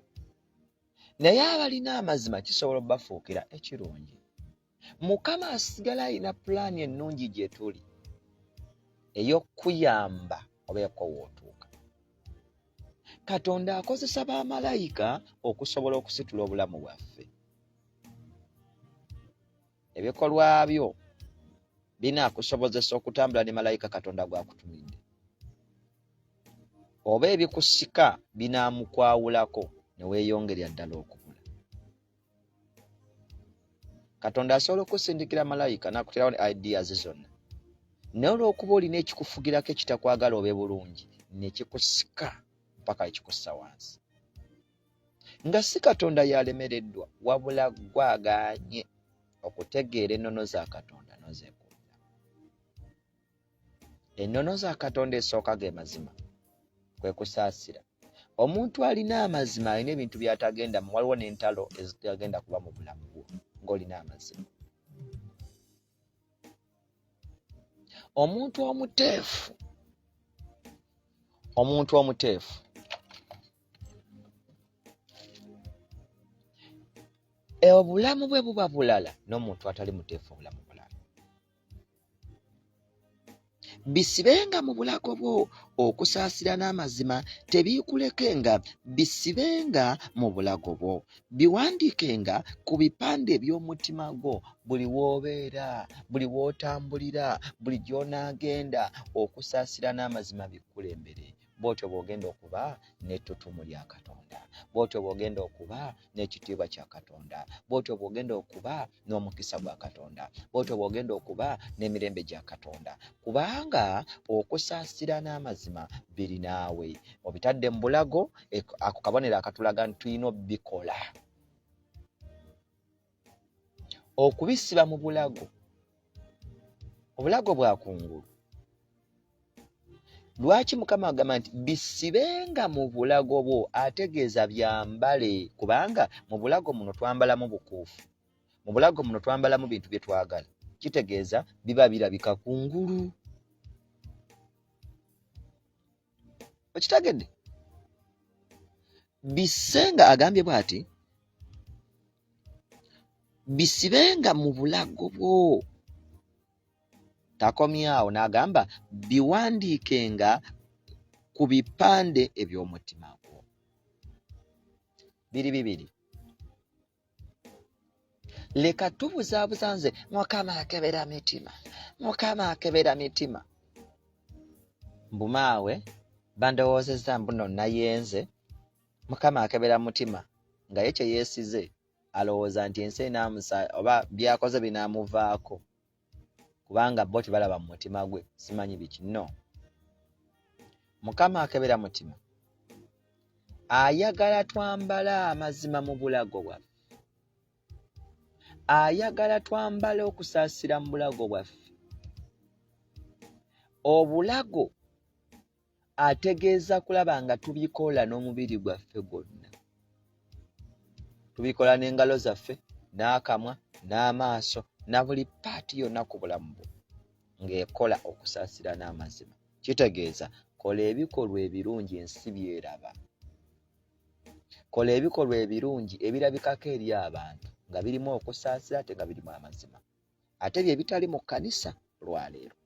naye abalina amazima kisobola obbafuukira ekirungi. Mukama asigala alina pulaani ennungi gye tuli ey'okuyamba obeeko wootuuka. Katonda akozesa bamalayika okusobola okusitula obulamu bwaffe. Ebikolwa byo binaakusobozesa okutambula ne malayika Katonda gw'akutumidde, oba ebikusika binaamukwawulako ne weeyongerera ddala okubula. Katonda asobola okusindikira malayika n'akuterawo ne ideas zonna, naye olw'okuba olina ekikufugirako ekitakwagala obe bulungi, ne kikusika mpaka ekikussa wansi. Nga si Katonda yalemereddwa, wabula gwagaanye okutegeera ennono za Katonda n'ozeekuumira. Ennono za Katonda esooka ge mazima, kwe kusaasira. Omuntu alina amazima alina ebintu by'atagenda mu, waliwo n'entalo ezitagenda kuba mu bulamu bwo ng'olina amazima. Omuntu omuteefu obulamu bwe buba bulala, n'omuntu atali muteefu obulamu bulala. Bisibenga mu bulago bwo okusaasira n'amazima, tebiikulekenga, bisibenga mu bulago bwo, biwandiikenga ku bipande by'omutima gwo, buli w'obeera, buli w'otambulira, buli gy'onaagenda, okusaasira n'amazima bikkulembere. Bw'otyo bw'ogenda okuba n'ettutumu lya Katonda, bw'otyo bw'ogenda okuba n'ekitiibwa kya Katonda, bw'otyo bw'ogenda okuba n'omukisa gwa Katonda, bw'otyo bw'ogenda okuba n'emirembe gya Katonda, kubanga okusaasira n'amazima biri naawe. Obitadde mu bulago, ako kabonero akatulaga nti tulina obbikola. Okubisiba mu bulago, obulago bwa kungulu. Lwaki Mukama agamba nti bisibenga mu bulago bwo? Ategeeza byambale, kubanga mu bulago muno twambalamu bukuufu, mu bulago muno twambalamu bintu bye twagala. Kitegeeza biba birabika kungulu. Okitegedde? Bisenga agambye bw'ati, bisibenga mu bulago bwo. Takomyawo n'agamba biwandiikenga ku bipande eby'omutima gwo. Biri bibiri. Leka tubuzaabuza nze, Mukama akebera mitima, Mukama akebera mitima. Mbumaawe bandowoozezza mbuno nayenze, Mukama akebera mutima nga ye kye yeesize alowooza nti ensi enaamusa oba byakoze binaamuvaako, kubanga bo tebalaba mu mutima gwe, simanyi biki. No, Mukama akebera mutima ayagala twambala amazima mu bulago bwaffe, ayagala twambale okusaasira mu bulago bwaffe. Obulago ategeeza kulaba nga tubikola n'omubiri gwaffe gwonna, tubikola n'engalo zaffe, n'akamwa, n'amaaso, na buli paati yonna ku bulamu bwo ng'ekola okusaasira n'amazima. Kitegeeza kola ebikolwa ebirungi ensi byeraba, kola ebikolwa ebirungi ebirabikako eri abantu nga birimu okusaasira ate nga birimu amazima. Ate bye bitali mu kkanisa lwaleero.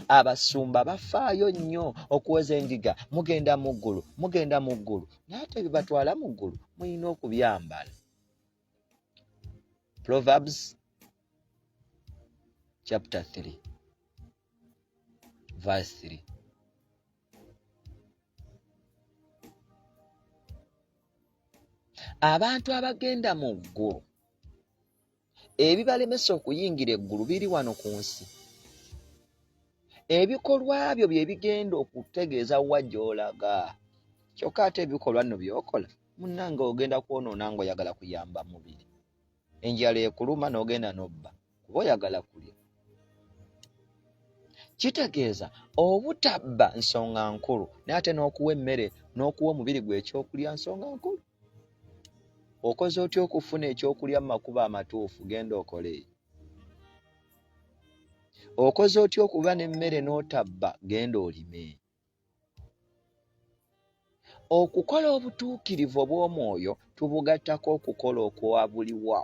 Abasumba bafaayo nnyo okuweza endiga, mugenda mu ggulu, mugenda mu ggulu, naye ate bibatwala mu ggulu mulina okubyambala. Proverbs chapter 3 verse 3. Abantu abagenda mu ggulu, ebibalemesa okuyingira eggulu biri wano ku nsi. Ebikolwa byo bye bigenda okutegeeza wa gy'olaga. Kyokka ate ebikolwa nno by'okola, munnange ogenda kwonoona ng'oyagala kuyamba mubiri. Enjala ekuluma n'ogenda n'obba kuba oyagala kulya. Kitegeeza obutabba nsonga nkulu, naye ate n'okuwa emmere n'okuwa omubiri gwe ekyokulya nsonga nkulu. Okoze otya okufuna ekyokulya mu makubo amatuufu? Genda okole. Okoze otya okuba n'emmere n'otabba? Genda olime. Okukola obutuukirivu obw'omwoyo tubugattako okukola okwabuliwa.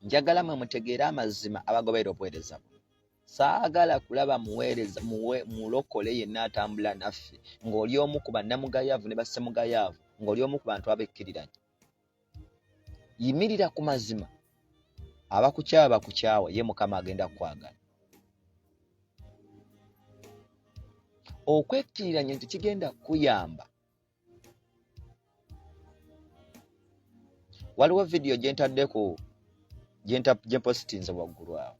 Njagala mwe mutegeere amazima abagoberera obuweereza buno. Saagala kulaba muweereza mulokole yenna atambula naffe ng'oli omu ku bannamugayaavu ne bassemugayaavu, ng'oli omu ku bantu abekkiriranye. Yimirira ku mazima. Abakukyawa bakukyawa, ye Mukama agenda kukwagala. Okwekkiriranya nti kigenda kuyamba. Waliwo vidiyo gye ntaddeku gye mpositinze waggulu awo,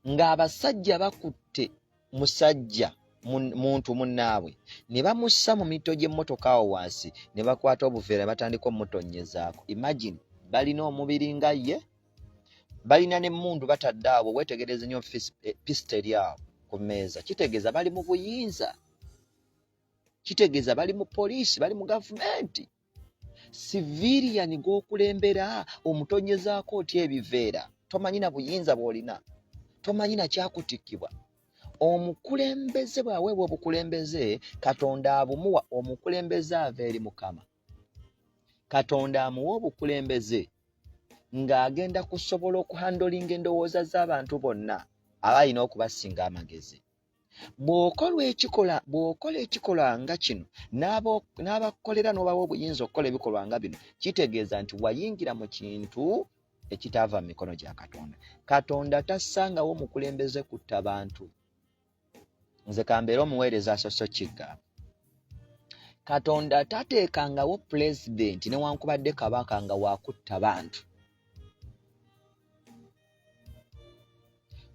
ng'abasajja bakutte musajja muntu munnaabwe ne bamussa mu mito gy'emmotoka awo wansi, ne bakwata obuveera ne batandika omutonyezaako. Imagine, balina omubiri nga ye, balina n'emmundu batadde awo. Weetegereze nnyo pisiteri awo ku mmeeza. Kitegeeza bali mu buyinza, kitegeeza bali mu poliisi, bali mu gavumenti. Civilian gw'okulembera omutonyezaako otya ebiveera? Tomanyi na buyinza bw'olina, tomanyi na kyakutikkibwa. Omukulembeze bw'aweebwa obukulembeze, Katonda abumuwa. Omukulembeze ava eri Mukama. Katonda amuwa obukulembeze ng'agenda kusobola okuhandolinga endowooza z'abantu bonna aba alina okubasinga amagezi. Bw'okola ekikolwa nga kino n'abakolera n'obawa obuyinza okukola ebikolwa nga bino, kitegeeza nti wayingira mu kintu ekitaava mu mikono gya Katonda. Katonda tassangawo omukulembeze kutta bantu. nze kambeera omuweereza Soso Kigga. Katonda tateekangawo pulezidenti newankubadde kabaka nga wakutta bantu.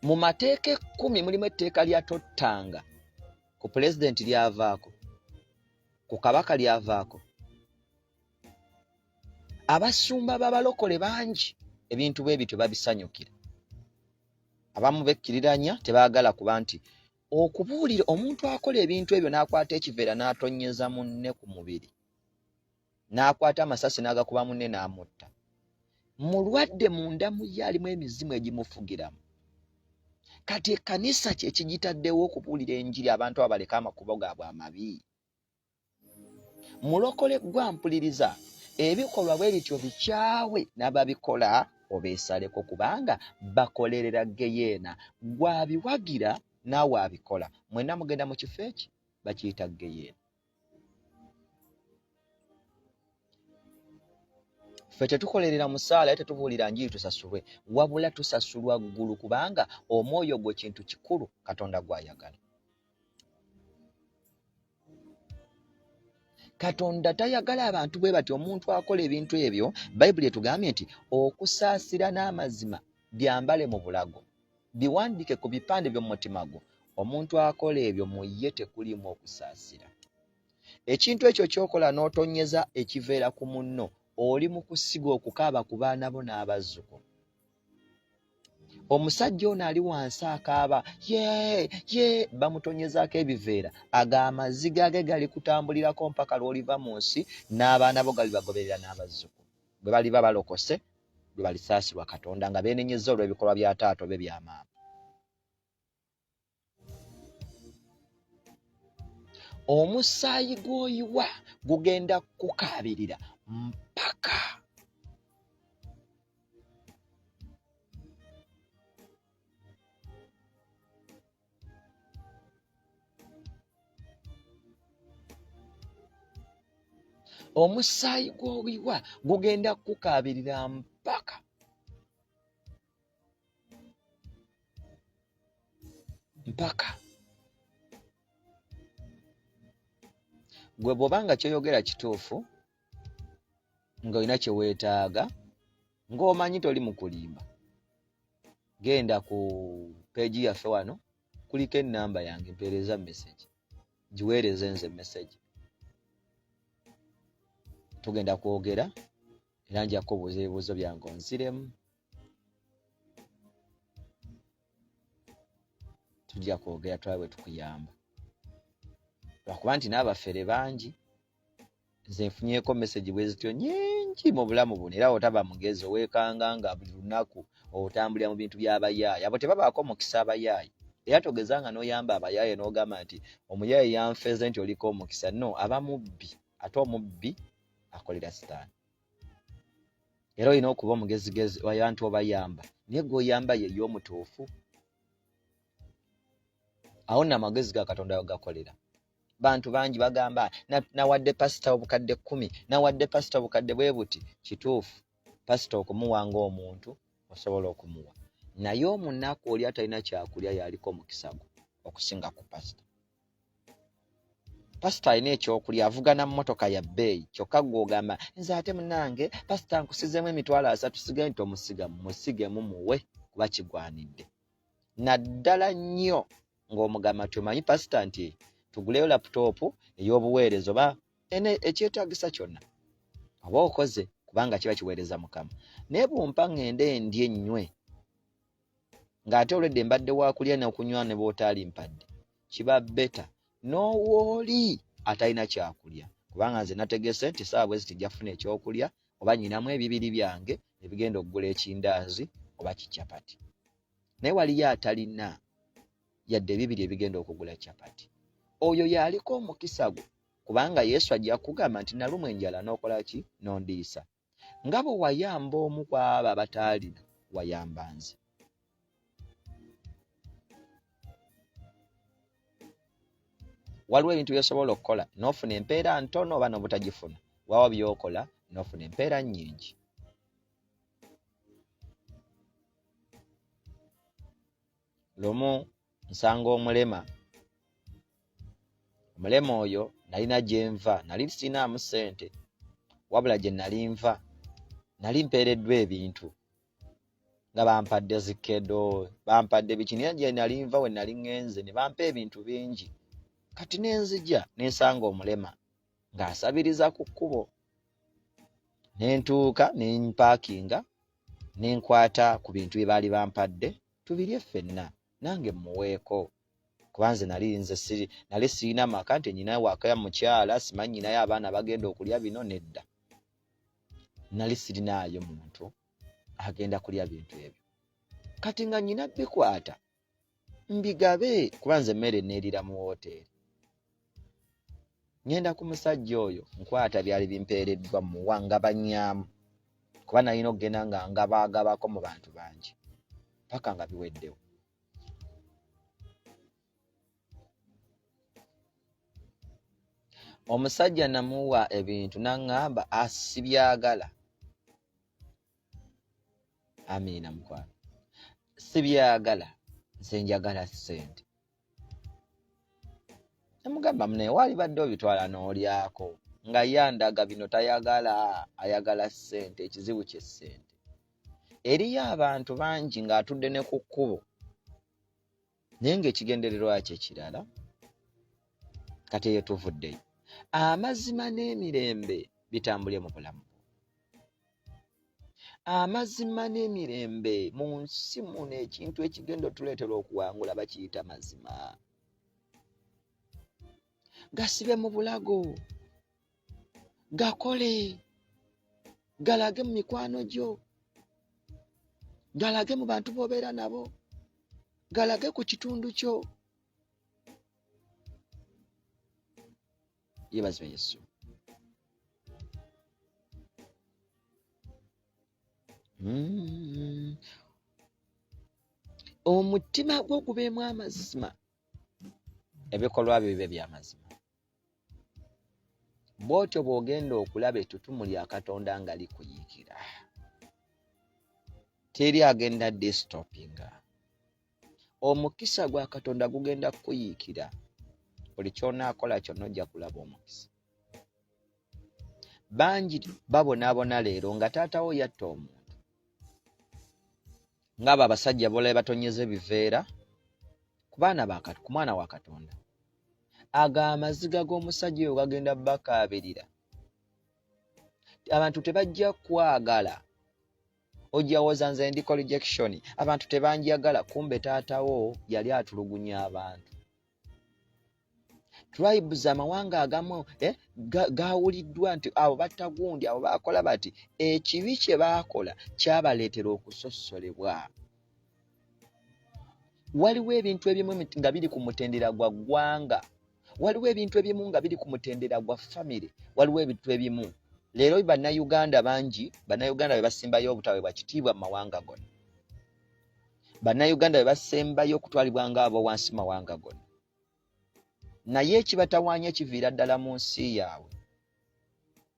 Mu mateeka 10 mulimu etteeka lya tottanga. Ku pulezidenti lyavaako, ku kabaka lyavaako. Abasumba b'abalokole bangi ebintu bwe bityo babisanyukira. Abamu bekkiriranya tebaagala kuba nti okubuulira omuntu akola ebintu ebyo n'akwata ekiveera n'atonnyeza munne ku mubiri, n'akwata amasasi n'agakuba munne n'amutta. Mulwadde munda mu ye alimu emizimu egimufugiramu. Kati ekkanisa kye kigitaddewo okubuulira enjiri abantu abaleka amakubo gaabwe amabi. Mulokole gwa mpuliriza ebikolwa bwe bityo bikyawe n'ababikola obeesaleko kubanga bakolerera geyeena. Gwabiwagira naawe abikola. Mwenna mugenda mu kifo eki bakiyita geyeena. Ffe tetukolerera musaala tetubuulira njiri tusasulwe, wabula tusasulwa ggulu kubanga omwoyo gwe kintu kikulu Katonda gw'ayagala. Katonda tayagala abantu bwe bati omuntu akola ebintu ebyo. Bayibuli etugambye nti okusaasira n'amazima byambale mu bulago, biwandike ku bipande by'omu mutima gwo. Omuntu akola ebyo mu ye tekulimu okusaasira. Ekintu ekyo ky'okola n'otonnyeza ekiveera ku munno, oli mu kusiga okukaaba ku baana bo n'abazzukulu. Omusajja ono ali wansi akaaba ye bamutonyezaako ebiveera, ag'amaziga ge gali kutambulirako mpaka lw'oliva mu nsi, n'abaana bo galibagoberera n'abazzukulu. Bwe baliba balokose bwe balisaasirwa Katonda nga beenenyezza olw'ebikolwa bya taata oba bya maama. Omusaayi gw'oyiwa gugenda kukaabirira mpaka omusaayi gw'owiwa gugenda kukaabirira mpaka gwe bw'obanga kyoyogera kituufu ng'olina kye weetaaga ng'omanyi toli mu kulimba, genda ku peegi yaffe wano kuliko ennamba yange, mpeereza message, giweereze nze message. Tugenda kwogera era nja kubuuza ebibuuzo byange onziremu. Tujja kwogera tulabe tukuyamba. Lwakuba nti n'abafere bangi, nze nfunyeeko message bwe zityo nyingi mu bulamu buno, era otaba mugezi oweekanga nga buli lunaku otambulira mu bintu by'abayaaye. Abo tebabaako mukisa abayaaye. Era togezanga n'oyamba abayaaye n'ogamba nti omuyaaye yanfeeze nti oliko omukisa. No, aba mubbi. Ate omubbi akolera sitaani. Era olina okuba omugezigezi abantu obayamba, naye gw'oyamba ye y'omutuufu. Awo nno amagezi ga Katonda gakolera. Bantu bangi bagamba nawadde pasita obukadde 10, nawadde pasita obukadde bwe buti. Kituufu, pasita okumuwa ng'omuntu osobola okumuwa, naye omunaku oli atalina kyakulya yaliko omukisa gwo okusinga ku pasita. Pasita alina ekyokulya, avugana mu mmotoka ya bbeeyi, kyokka gw'ogamba nze ate munange pasita nkusizeemu emitwalo 3, sigaye nti omusiga musigemu muwe kuba kigwanidde. Naddala nnyo ng'omugamba tumanyi pasita nti tuguleyo laputopu ey'obuweereza oba ekyetaagisa kyonna oba okoze kubanga kiba kiweereza Mukama. Naye bw'ompa ngende ndye nnywe ng'ate olwedde mbadde waakulya n'okunywa ne bw'otaali mpadde, kiba beta n'owooli atalina kyakulya, kubanga nze nategese nti saawa bwe ziti nja kufuna ekyokulya oba nyinamu ebibiri byange ebigenda okugula ekindaazi oba kikyapati. Naye waliyo atalina yadde ebibiri ebigenda okugula kyapati. Oyo yaliko omukisa gwo kubanga Yesu ajja kugamba nti nalumwa enjala n'okola ki? N'ondiisa. Nga bwe wayamba omu ku abo abataalina, wayamba nze. Waliwo ebintu by'osobola okukola n'ofuna empeera ntono oba n'obutagifuna. Wawa by'okola n'ofuna empeera nnyingi. Lumu nsanga omulema Omulema oyo nalina gye nva, nali sinaamu ssente, wabula gye nali nva nali mpeereddwa ebintu nga bampadde zikedo, bampadde biki, naye gye nali nva we nali ngenze ne bampa ebintu bingi. Kati nenzija nensanga omulema ng'asabiriza ku kkubo. Nentuuka nempaakinga nenkwata ku bintu bye baali bampadde tubirye ffenna nange muweeko. Kubanze nali sirina maka nti nyina waka mukyala, simanyi nyinayo abaana bagenda okulya bino, nedda. Nali sirinaayo muntu agenda kulya bintu ebyo. Kati nga nyina bikwata mbigabe, kubanze emmere neerira mu wooteri. Ngenda ku musajja oyo nkwata byali bimpeereddwa muwangabanyaamu, kuba nalina okugenda nga ngabaagabako mu bantu bangi paka nga biweddewo. Omusajja namuwa ebintu n'aŋŋamba sibyagala. Amiina mukwano, sibyagala, nze njagala ssente. Namugamba naye waali badde obitwala n'olyako, nga yandaga bino tayagala, ayagala ssente. Ekizibu kye ssente. Eriyo abantu bangi ng'atudde ne ku kkubo naye ng'ekigendererwa kye kirala. Kati eyo tuvuddeyo. Amazima n'emirembe bitambulye mu bulamu. Amazima n'emirembe mu nsi muno, ekintu ekigenda otuleetera okuwangula bakiyita mazima. Gasibe mu bulago, gakole, galage mu mikwano gyo, galage mu bantu b'obeera nabo, galage ku kitundu kyo. Yeebazibwe Yesu. Omutima gwo gubeemu amazima, ebikolwa byo bibe by'amazima. Bw'otyo bw'ogenda okulaba ettutumu lya Katonda nga likuyiikira, teri agenda distopinga. Omukisa gwa Katonda gugenda kukuyiikira. Buli ky'onaakola kyonna ojja kulaba omukisa. Bangi babonaabona leero nga taatawo yatta omuntu. Ng'abo abasajja bole batonyeze biveera ku mwana wa Katonda. Ago amaziga g'omusajja oyo gagenda bakaabirira. Abantu tebajja kwagala. Ojja woza nze ndi rejection. Abantu tebanjagala, kumbe taatawo yali atulugunya abantu. Tribes amawanga agamu gawuliddwa nti abo battagundi, abo bakola bati, ekibi kye baakola kyabaleetera okusossolebwa. Waliwo ebintu ebimu nga biri ku mutendera gwa ggwanga, waliwo ebintu ebimu nga biri ku mutendera gwa famire, waliwo ebintu ebimu. Leero bannayuganda bangi, bannayuganda be basimbayo obutawe bwa kitiibwa mu mawanga gonna. Bannayuganda be basembayo okutwalibwa ng'abo wansi mawanga gonna. Naye ekibatawaanya kiviira ddala mu nsi yaabwe,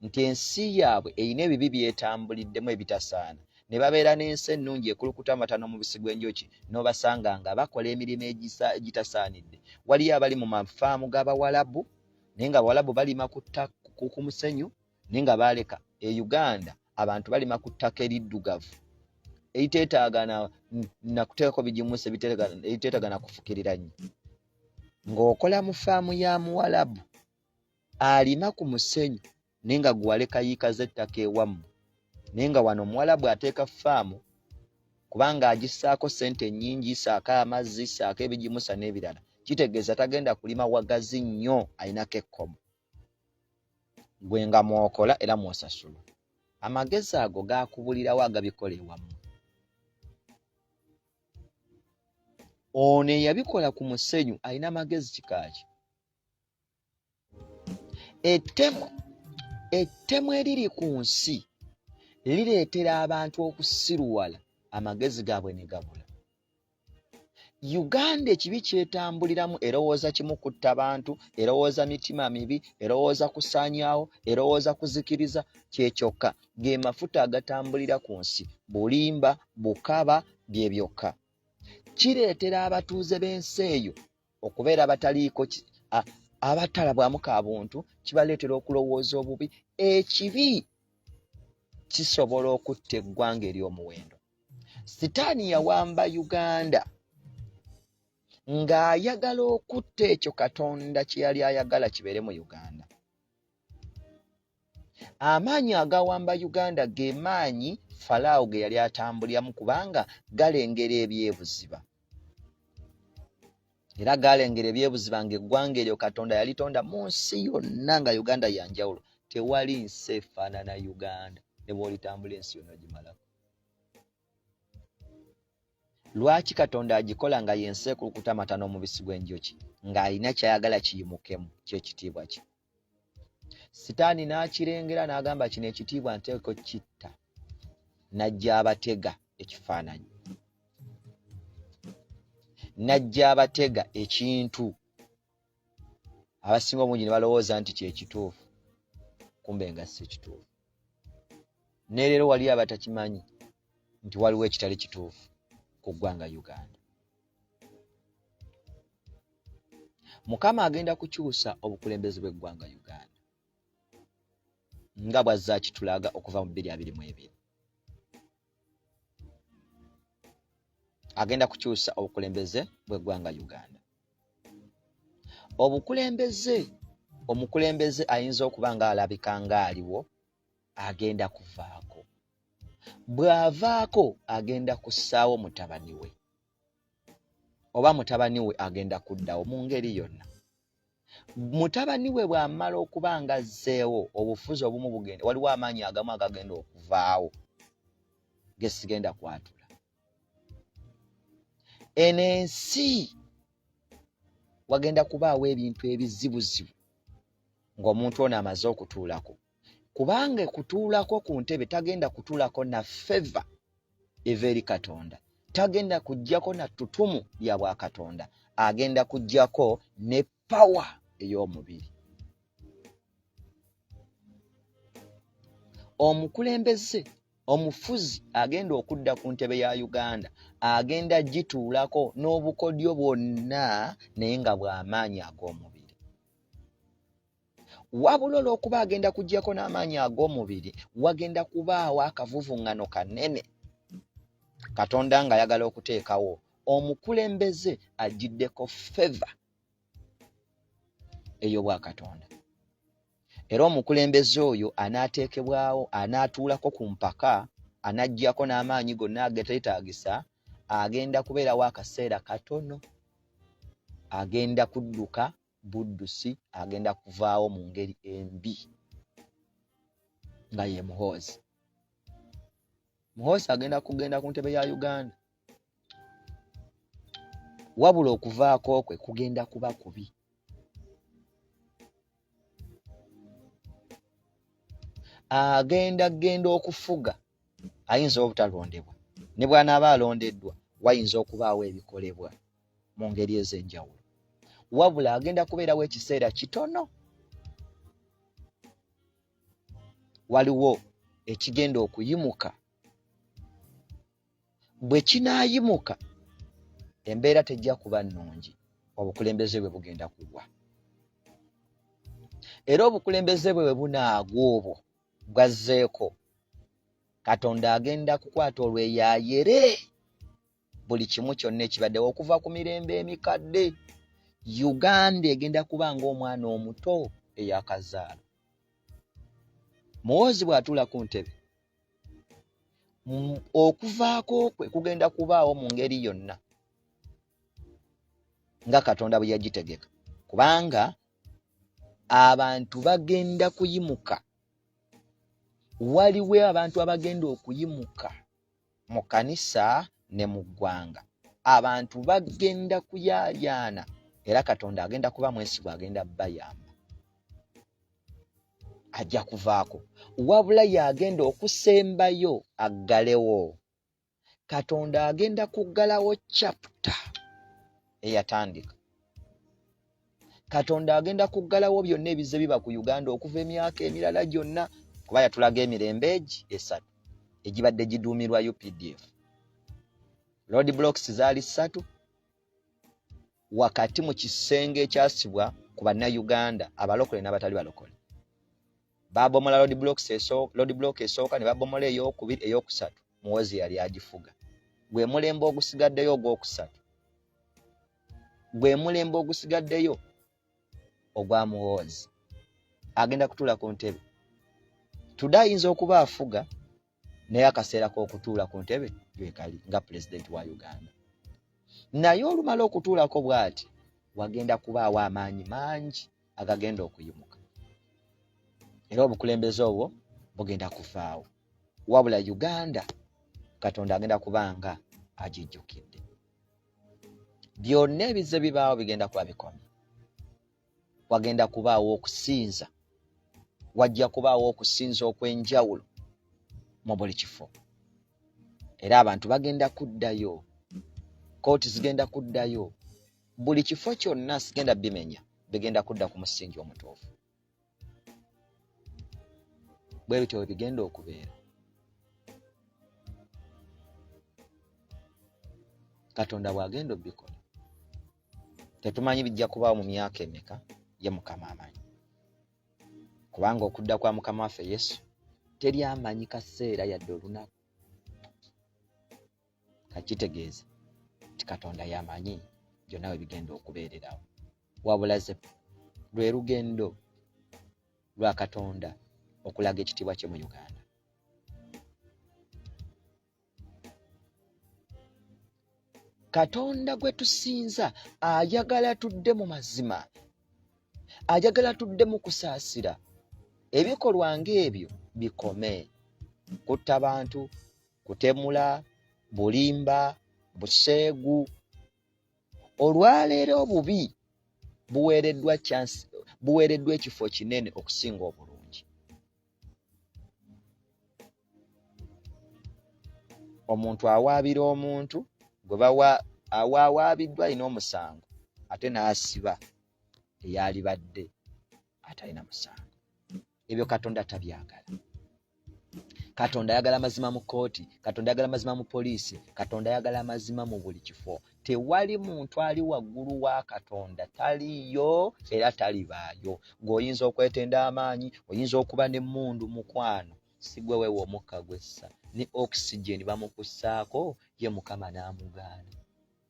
nti ensi yaabwe erina ebibi by'etambuliddemu ebitasaana, ne babeera n'ensi ennungi ekulukuta amata n'omubisi gw'enjoki, n'obasanga nga bakola emirimu egitasaanidde. Waliyo abali mu mafaamu g'Abawalabu, naye nga Abawalabu balima ku musenyu, naye nga baaleka Uganda abantu balima ku ttaka eriddugavu eriteetaaga na kuteekako bigimusa eriteetaaga na kufukirira nnyo. Ng'okola mu faamu ya Muwalabu alima ku musenyu naye nga gwaleka yiikaze ettaka ewamu, naye nga wano Omuwalabu ateeka faamu kubanga agissaako ssente nnyingi, ssaako amazzi, ssaako ebigimusa n'ebirala. Kitegeeza tagenda kulima wagazi nnyo, alinako ekkomo. Gwe nga mwokola era mwosasula. Amagezi ago gaakubulirawo agabikola ewamu. Ono eyabikola ku musenyu alina amagezi kikaaki. Ettemu eriri ku nsi lireetera abantu okusiruwala, amagezi gaabwe ne gabula. Uganda ekibi kyetambuliramu, erowooza kimu kutta bantu, erowooza mitima mibi, erowooza kusaanyaawo, erowooza kuzikiriza, kyekyokka ge mafuta agatambulira ku nsi, bulimba, bukaba, bye byokka. Kireetera abatuuze b'ensi eyo okubeera bataliiko abatalabwamu ka buntu kibaleetera okulowooza obubi. Ekibi kisobola okutta eggwanga ery'omuwendo. Sitaani yawamba Uganda ng'ayagala okutta ekyo Katonda kye yali ayagala kibeere mu Uganda. Amaanyi agawamba Uganda ge maanyi Falaawo ge yali atambuliramu kubanga galengera ebyebuziba. Era galengera ebyebuziba ng'eggwanga eryo Katonda yalitonda mu nsi yonna nga Uganda ya njawulo. Tewali nsi efaanana Uganda ne bw'olitambula ensi yonna gimalako. Lwaki Katonda agikola nga yensi ekulukuta amata n'omubisi gw'enjoki ng'alina kyayagala kiyimukemu ky'ekitiibwa kye? Sitaani n'akirengera n'agamba kino ekitiibwa nteeko kitta, n'ajja abatega ekifaananyi, n'ajja abatega ekintu abasinga obungi ne balowooza nti kye kituufu, kumbe nga si kituufu. Ne leero wali abatakimanyi nti waliwo ekitali kituufu ku ggwanga Uganda. Mukama agenda kukyusa obukulembeze bw'eggwanga Uganda nga bw'azza kitulaga okuva mu 2022. Agenda kukyusa obukulembeze bw'eggwanga Uganda. Omukulembeze ayinza okuba nga alabika ng'aliwo, agenda kuvaako. Bw'avaako agenda kussaawo mutabani we, oba mutabani we agenda kuddawo mu ngeri yonna. Mutabani we bw'amala okuba nga azzeewo, obufuzi obumu bugenda, waliwo amaanyi agamu agagenda okuvaawo ge sigenda kwatula. Eno ensi wagenda kubaawo ebintu ebizibuzibu ng'omuntu ono amaze okutuulako, kubanga kutuulako ku ntebe tagenda kutuulako na feva eva eri Katonda, tagenda kuggyako na ttutumu lya bwakatonda, agenda kuggyako ne pawa ey'omubiri. Omukulembeze omufuzi agenda okudda ku ntebe ya Uganda, agenda gituulako n'obukodyo bwonna naye nga bw'amaanyi ag'omubiri. Wabula olw'okuba agenda kuggyako n'amaanyi ag'omubiri, wagenda kubaawo akavuvuŋŋano kanene Katonda ng'ayagala okuteekawo. Omukulembeze agiddeko feva ey'obwakatonda. Era omukulembeze oyo anaateekebwawo, anaatuulako ku mpaka, anaggyako n'amaanyi gonna ageteetaagisa, agenda kubeerawo akaseera katono, agenda kudduka buddusi, agenda kuvaawo mu ngeri embi nga ye Muhoozi. Muhoozi agenda kugenda ku ntebe ya Uganda, wabula okuvaako kwe kugenda kuba kubi. Agenda okufuga, ayinza obutalondebwa, ne bw'anaaba alondeddwa wayinza okubaawo ebikolebwa mu ngeri ez'enjawulo, wabula agenda kubeerawo ekiseera kitono. Waliwo ekigenda okuyimuka. Bwe kinaayimuka embeera tejja kuba nnungi, obukulembeze bwe bugenda kugwa. Era obukulembeze bwe bunaagwa obwo bwazzeeko, Katonda agenda kukwata olweyayere buli kimu kyonna ekibaddewo okuva ku mirembe emikadde. Uganda egenda kuba ng'omwana omuto eyakazaala. Muhoozi bw'atuula ku ntebe, okuvaako kwe kugenda kubaawo mu ngeri yonna nga Katonda bwe yagitegeka, kubanga abantu bagenda kuyimuka. Waliwo abantu abagenda okuyimuka mu kanisa ne mu ggwanga. Abantu bagenda kuyaayaana era Katonda agenda kuba mwesigwa, agenda bayamba. Ajja kuvaako, wabula y'agenda okusembayo aggalewo. Katonda agenda kuggalawo chapter eyatandika. Katonda agenda kuggalawo byonna ebize biba ku Uganda okuva emyaka emirala gyonna, kuba yatulaga emirembe egi 3 egibadde giduumirwa UPDF. Road blocks zaali 3 wakati mu kisenge ekyasibwa ku bannayuganda abalokole n'abatali balokole. Baabomola roadblock esooka ne babomola ey'okubiri ey'okusatu Muhoozi yali agifuga. Gwe mulembe ogusigaddeyo ogw'okusatu. Gwe mulembe ogusigaddeyo ogwa Muhoozi. Agenda kutuula ku ntebe. Today ayinza okuba afuga naye akaseera k'okutuula ku ntebe lwekali nga president wa Uganda. Naye olumala okutuulako bw'ati wagenda kubaawo amaanyi mangi agagenda okuyimuka. Era obukulembeze obwo bugenda kuvaawo. Wabula Uganda Katonda agenda kubanga agijjukidde. Byonna ebize bibaawo bigenda kuba bikomye. Wagenda kubaawo okusinza. Wajja kubaawo okusinza okwenjawulo mu buli kifo. Era abantu bagenda kuddayo. Kooti zigenda kuddayo. Buli kifo kyonna sigenda bimenya. Bigenda kudda ku musingi omutuufu. Bwe bityo bigenda okubeera. Katonda bw'agenda obikola. Tetumanyi bijja kubaawo mu myaka emeka ye Mukama amanyi. Kubanga okudda kwa Mukama waffe Yesu teri amanyi kaseera yadde olunaku. Kakitegeeza nti Katonda yamanyi byonna we bigenda okubeererawo. Wabula ze lwe lugendo lwa Katonda okulaga ekitiibwa kye mu Uganda. Katonda gwe tusinza ayagala tudde mu mazima. Ayagala tudde mu kusaasira. Ebikolwa ng'ebyo bikome. Kutta bantu, kutemula, bulimba, buseegu. Olwaleero obubi buweereddwa ekifo kinene okusinga obulungi. Omuntu awaabira omuntu gwe awaabiddwa alina omusango ate n'asiba eyalibadde atalina musango. Ebyo Katonda tabyagala. Katonda ayagala mazima mu kooti, Katonda ayagala mazima mu poliisi, Katonda ayagala mazima mu buli kifo. Tewali muntu ali waggulu wa Katonda, taliyo era talibaayo. Ng'oyinza okwetenda amaanyi, oyinza okuba n'emmundu mukwano, si gwe weewa omukka gwessa ne oxygen bamukussaako ye Mukama n'amugaana.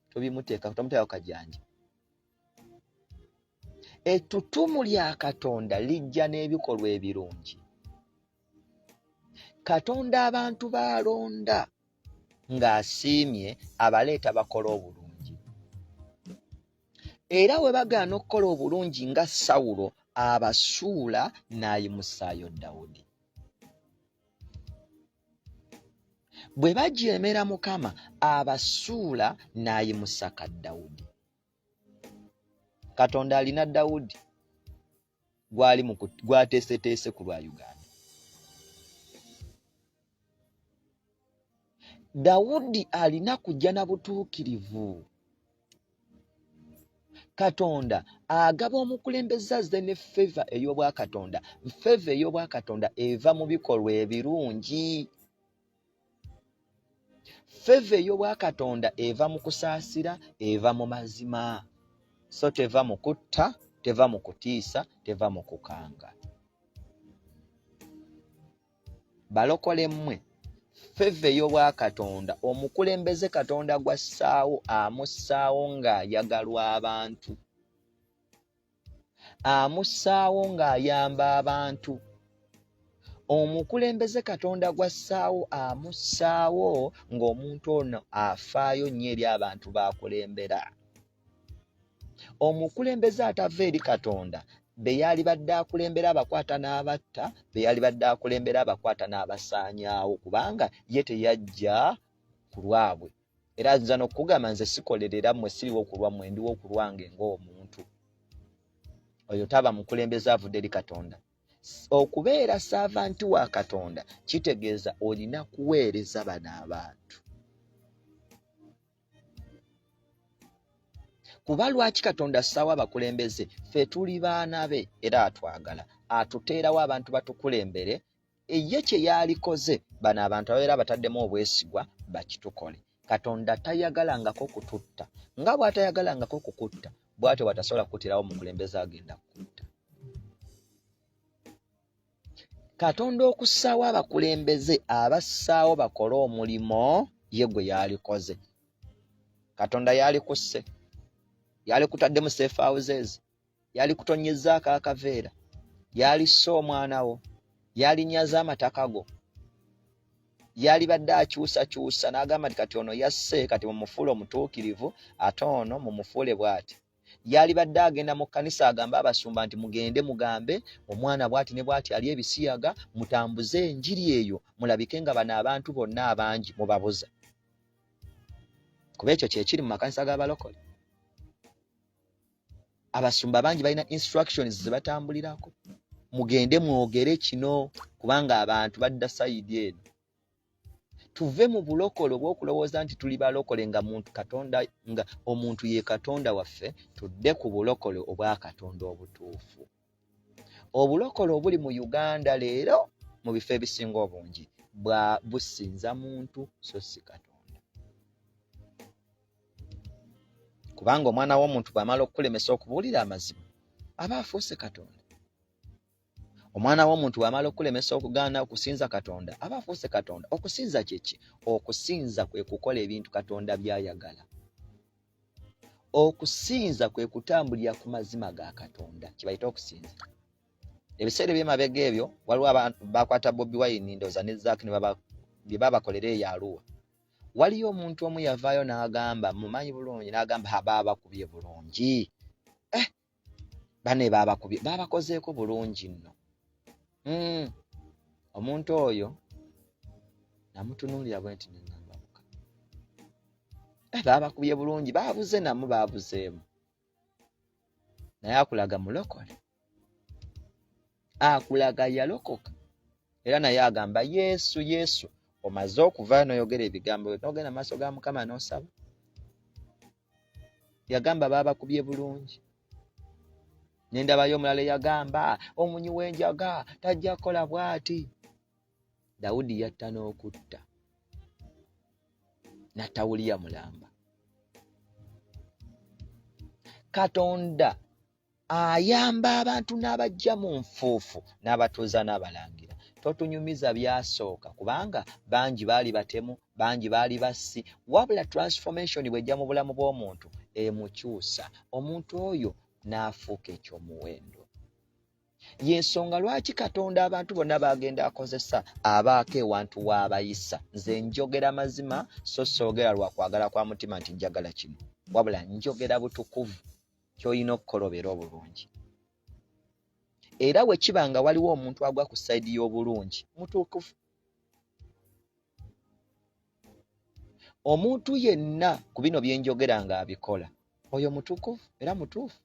Tomuteekako kajanja. Ettutumu lya Katonda lijja n'ebikolwa ebirungi. Katonda abantu baalonda ng'asiimye abaleeta bakola obulungi. Era we bagaana okukola obulungi nga Sawulo abasuula n'ayimusaayo Dawudi. Bwe bajeemera Mukama abasuula n'ayimusa ka Dawudi. Katonda alina Dawudi gwateeseteese ku lwa Uganda. Dawudi alina kujja na butuukirivu. Katonda agaba omukulembeze azze ne favor ey'obwakatonda. Favor ey'obwakatonda eva mu bikolwa ebirungi. Favor ey'obwakatonda eva mu kusaasira, eva mu mazima. So teva mu kutta, teva mu kutiisa, teva mu kukanga. Balokole mmwe, favor ey'obwakatonda omukulembeze Katonda gwassaawo amussaawo ng'ayagalwa abantu. Amussaawo ng'ayamba abantu. Omukulembeze Katonda gwassaawo amussaawo ng'omuntu ono afaayo nnyo eri abantu b'akulembera. Omukulembeze atava eri Katonda be yalibadde akulembera abakwata n'abatta, be yalibadde akulembera abakwata n'abasaanyaawo, kubanga ye teyajja ku lwabwe. Era nza n'okugamba nze sikolerera mmwe, siriwo ku lwammwe, ndiwo ku lwange ng'omuntu. Oyo taba mukulembeze avudde eri Katonda. Okubeera saavanti wa Katonda kitegeeza olina kuweereza bano abantu. Kuba lwaki Katonda assaawo abakulembeze? Ffe tuli baana be era atwagala. Atuteerawo abantu batukulembere. Ye kye yalikoze bano abantu ababeera bataddemu obwesigwa bakitukole. Katonda tayagalangako kututta. Nga bw'atayagalangako kukutta, bw'atyo batasobola kukutirawo omukulembeze agenda kutta. Katonda okussaawo abakulembeze abassaawo bakole omulimo ye gwe yalikoze. Katonda yalikusse, yalikutaddemu safe houses, yalikutonnyezaako akaveera, yalissa omwana wo, yalinyaza amataka go, yalibadde akyusakyusa n'agamba nti kati ono yasse, kati mumufuule omutuukirivu, ate ono mumufuule bw'ati. Yalibadde agenda mu kkanisa agamba abasumba nti mugende mugambe omwana bw'ati ne bw'ati ali ebisiyaga, mutambuze enjiri eyo mulabike nga bano abantu bonna abangi mubabuza. Kuba ekyo kyekiri mu makanisa g'abalokole. Abasumba bangi balina instructions ze batambulirako. Mugende mwogere kino kubanga abantu badda sayidi eno. Tuve mu bulokole obw'okulowooza nti tuli balokole nga omuntu ye Katonda waffe, tudde ku bulokole obwa Katonda obutuufu. Obulokole obuli mu Uganda leero mu bifo ebisinga obungi businza muntu so si Katonda. Kubanga omwana w'omuntu bw'amala okukulemesa okubuulira amazima aba afuuse Katonda. Omwana w'omuntu bw'amala okulemesa okugaana okusinza Katonda aba afuuse Katonda. Okusinza kyeki? Okusinza kwe kukola ebintu Katonda by'ayagala. Okusinza kwe kutambulira ku mazima ga Katonda, kibayita okusinza. Ebiseera eby'emabega ebyo waliwo abantu bakwata Bobi Wine ndowooza ne Zaak bye babakolera eyo Arua. Waliyo omuntu omu yavaayo n'agamba, mumanyi bulungi, n'agamba baabakubye bulungi. Bane baabakozeeko bulungi nno. Omuntu oyo namutunuulira bwe nti neŋŋamba muka. Baabakubye bulungi, baabuze namu baabuzeemu. Naye akulaga mulokole. Akulaga yalokoka. Era naye agamba Yesu, Yesu. Omaze okuvaayo n'oyogera ebigambo, n'ogenda mu maaso ga Mukama n'osaba. Yagamba baabakubye bulungi. Nendabayo omulala yagamba omunyi w'enjaga tajja kukola bw'ati. Dawudi yatta n'okutta. Natta Uliya mulamba. Katonda ayamba abantu n'abajja mu nfuufu n'abatuuza n'abalangira. Totunyumiza byasooka kubanga bangi baali batemu, bangi baali bassi. Wabula transformation bw'ejja mu bulamu bw'omuntu emukyusa. Omuntu oyo n'afuuka ekyomuwendo. Y'ensonga lwaki Katonda abantu bonna bagenda akozesa abaako ewantu w'abayisa. Nze njogera mazima so soogera lwa kwagala kwa mutima nti njagala kino. Wabula njogera butukuvu ky'olina okukolobera obulungi. Era bwe kiba nga waliwo omuntu agwa ku sayidi y'obulungi, mutuukufu. Omuntu yenna ku bino bye njogera nga abikola, oyo mutukufu era mutuufu.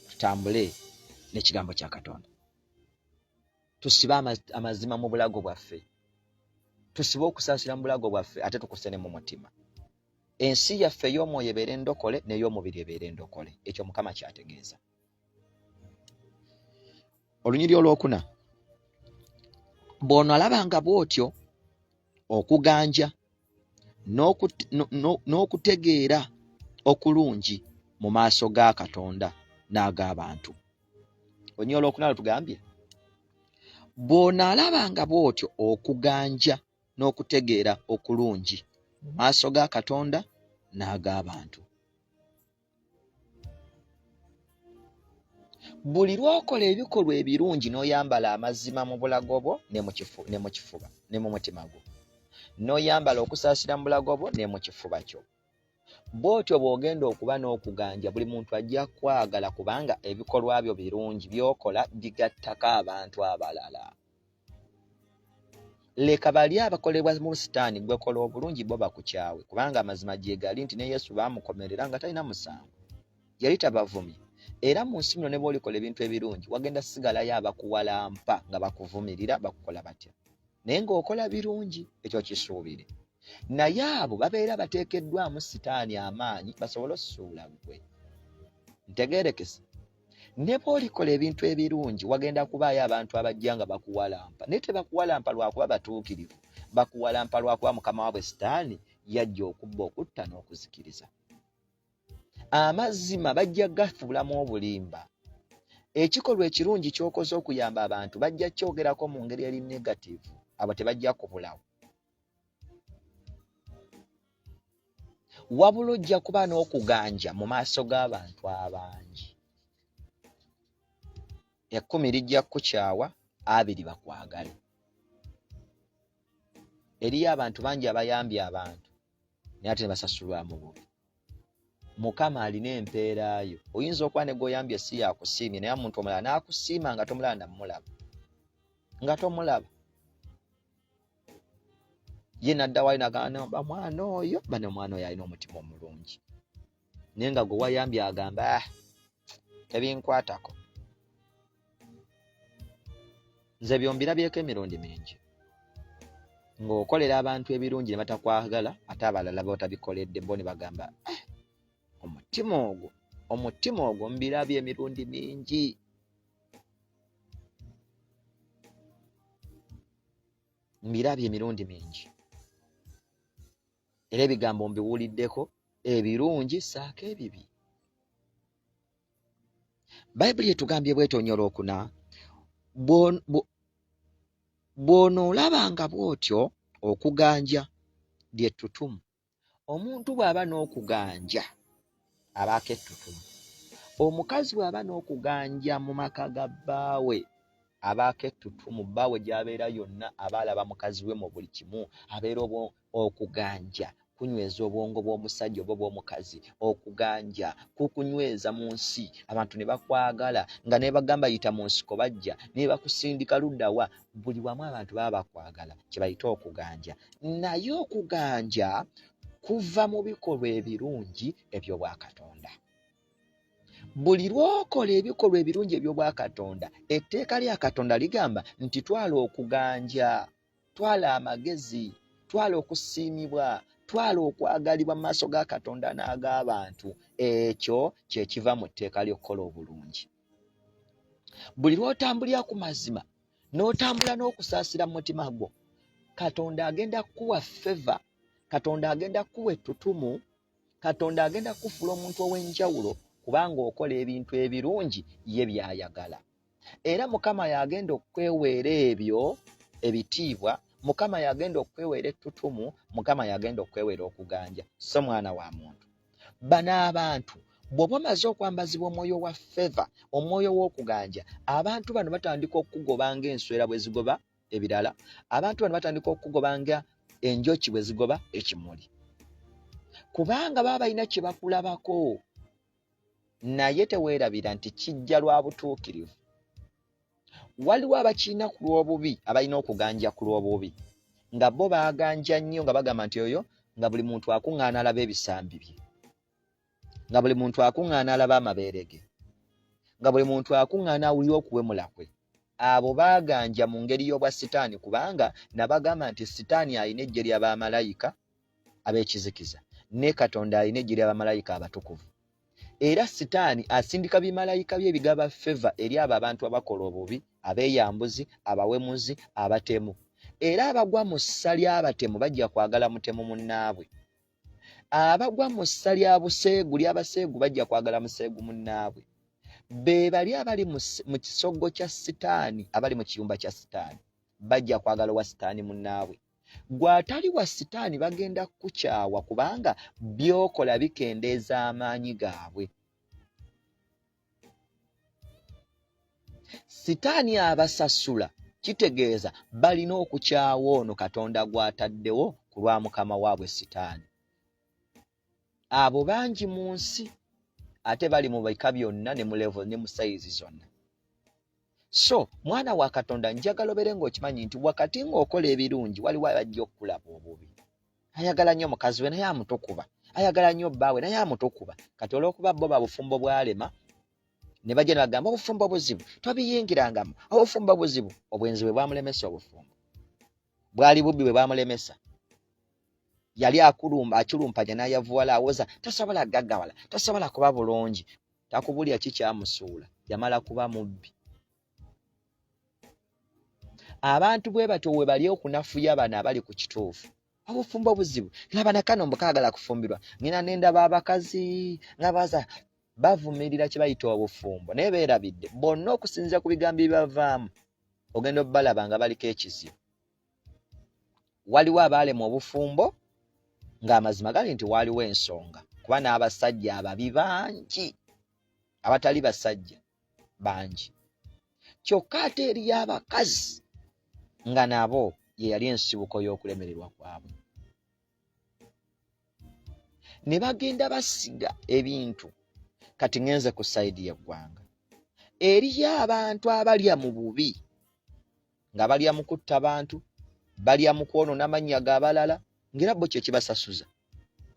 Tutambule n'ekigambo kya Katonda. Tusibe amazima mu bulago bwaffe. Tusibe okusaasira mu bulago bwaffe ate tukusene mu mutima. Ensi yaffe y'omwoyo ebeere endokole n'ey'omubiri ebeere endokole. Ekyo Mukama kyategeeza. Olunyiri olwokuna. Bw'ono alabanga bw'otyo okuganja n'okutegeera okulungi mu maaso ga Katonda n'ag'abantu. Olunyiri olwokuna lutugambye. Bw'ono alabanga bw'otyo okuganja n'okutegeera okulungi mu maaso ga Katonda n'ag'abantu. Buli lw'okola ebikolwa ebirungi n'oyambala amazima mu bulago bwo ne mu kifuba ne mu mutima gwo, n'oyambala okusaasira mu bulago bwo ne mu kifuba kyo, bw'otyo bw'ogenda okuba n'okuganja buli muntu ajja kwagala kubanga ebikolwa byo birungi by'okola bigattako abantu abalala. Leka bali abakolebwa mu Sitaani gwe kola obulungi bo bakukyawe kubanga amazima gye gali nti ne Yesu baamukomerera nga talina musango. Yali tabavumye. Era mu nsi muno ne bw'olikola ebintu ebirungi wagenda sigalayo abakuwalampa nga bakuvumirira bakukola batya. Naye ng'okola birungi ekyo kisuubire. Naye abo babeera bateekeddwamu Sitaani amaanyi basobole osuula ggwe. Ntegeerekese. Ne bw'olikola ebintu ebirungi wagenda kubaayo abantu abajja nga bakuwalampa. Naye tebakuwalampa lwakuba batuukirivu. Bakuwalampa lwakuba mukama waabwe Sitaani yajja okubba okutta n'okuzikiriza. Amazima bajja gafuulamu obulimba. Ekikolwa ekirungi ky'okoze okuyamba abantu bajja kyogerako mu ngeri eri negativu, abo tebajja kubulawo. Wabula ojja kuba n'okuganja mu maaso g'abantu abangi. 10 lijja kukyawa, 20 bakwagale. Eriyo abantu bangi abayambye abantu naye ate ne basasulwamu bubi. Mukama alina empeera yo. Oyinza okuba ne gw'oyambye si yakusiimye naye omuntu omulala n'akusiima nga tomulaba namulaba. Ye n'addawo n'agamba mwana oyo, bano omwana oyo alina omutima omulungi. Naye nga gwe wayambye agamba tebinkwatako. Nze byombirabyeko emirundi mingi. Ng'okolera abantu ebirungi ne batakwagala, ate abalala b'otabikoledde bo ne bagamba omutima ogwo mbirabye emirundi mingi. Era ebigambo mbiwuliddeko, ebirungi saako ebibi. Bayibuli etugambye bw'eto nnyo Olwokuna, bw'onoolabanga bw'otyo okuganja ly'ettutumu. Omuntu bw'aba n'okuganja abaako ettutumu. Omukazi bw'aba n'okuganja mu maka ga bbaawe abaako ettutumu. Bbaawe gy'abeera yonna aba alaba mukazi we mu buli kimu. Abeera okuganja kunyweza obwongo bw'omusajja oba bw'omukazi. Okuganja kukunyweza mu nsi, abantu ne bakwagala nga ne bagamba yita mu nsiko bajja ne bakusindika luddawa. Buli wamu abantu baba bakwagala, kye bayita okuganja. Naye okuganja kuva mu bikolwa ebirungi eby'obwakatonda. Buli lw'okola ebikolwa ebirungi eby'obwakatonda, etteeka lya Katonda ligamba nti twala okuganja, twala amagezi, twala okusiimibwa, twala okwagalibwa mu maaso ga Katonda n'ag'abantu. Ekyo kye kiva mu tteeka ly'okukola obulungi. Buli lw'otambulira ku mazima n'otambula n'okusaasira mu mutima gwo, Katonda agenda kukuwa feva, Katonda agenda kukuwa ettutumu, Katonda agenda kufuula omuntu ow'enjawulo kubanga okola ebintu ebirungi ye by'ayagala. Era Mukama yagenda okweweera ebyo ebitiibwa, Mukama yagenda okweweera ettutumu, Mukama yagenda okweweera okuganja. So mwana wa muntu, bano abantu bw'oba omaze okwambazibwa omwoyo wa feva, omwoyo w'okuganja, abantu bano batandika okugoba ng'enswera bwe zigoba ebirala. Abantu bano batandika okugoba nga enjoki bwe zigoba ekimuli, kubanga baba balina kye bakulabako. Naye teweerabira nti kijja lwa butuukirivu. Waliwo abakirina ku lw'obubi, abalina okuganja ku lw'obubi, nga bo baaganja nnyo nga bagamba nti oyo nga buli muntu akuŋŋaana alaba ebisambi bye, nga buli muntu akuŋŋaana alaba amabeere ge, nga buli muntu akuŋŋaana awulira okuwemula kwe. Abo baaganja mu ngeri y'obwa Sitaani, kubanga nabagamba nti Sitaani alina eggye ly'abamalayika ab'ekizikiza, ne Katonda alina eggye ly'abamalayika abatukuvu. Era Sitaani asindika bimalayika bye bigaba feva eri abo abantu abakola obubi, abeeyambuzi, abawemuzi, abatemu. Era abagwa mu ssa ly'abatemu bajja kwagala mutemu munnaabwe. Abagwa mu ssa lya buseegu ly'abaseegu bajja kwagala museegu munnaabwe. Be bali abali mu kisogo kya Sitaani, abali mu kiyumba kya Sitaani, bajja kwagala wa Sitaani munnaabwe. Gw'atali wa Sitaani bagenda kukyawa kubanga by'okola bikendeeza amaanyi gaabwe. Sitaani abasasula, kitegeeza balina okukyawa ono Katonda gw'ataddewo ku lwa mukama waabwe Sitaani. Abo bangi mu nsi, ate bali mu bika byonna ne mu level ne mu sayizi zonna. So mwana wa Katonda, njagala obere ng'okimanyi nti wakati ng'okola ebirungi waliwo abajja okukulaba obubi. Ayagala nnyo mukazi we naye amutukuba, ayagala nnyo bbaawe naye amutukuba. Kati olw'okuba bo babufumbo bwalema ne bajja ne bagamba obufumbo buzibu tobiyingirangamu, obufumbo buzibu. Obwenzi bwe bwamulemesa, obufumbo bwali bubbi bwe bwamulemesa. Yali akulumpanya n'ayavuwala awoza, tasobola gaggawala, tasobola kuba bulungi. Takubulya kikyamusuula, yamala kuba mubbi. Abantu bwe batyo we bali okunafuya bano abali ku kituufu. obufumbo buzibu laba nakano mbukagala kufumbirwa ngina nendaba abakazi ngabaza bavumirira kye bayita obufumbo naye beerabidde bonna okusinziira ku bigambo bibavaamu ogenda obbalaba nga baliko ekizibu. Waliwo abaalema obufumbo ng'amazima gali nti waaliwo ensonga kuba n'abasajja ababi bangi abatali basajja bangi kyokka ate eri abakazi nga nabo ye yali ensibuko y'okulemererwa kwabwe ne bagenda basiga ebintu. Kati ngenze ku sayidi y'eggwanga eriyo abantu abalya mu bubi nga balya mu kutta bantu balya mu kwonoona amannya g'abalala ng'era bo kye kibasasuza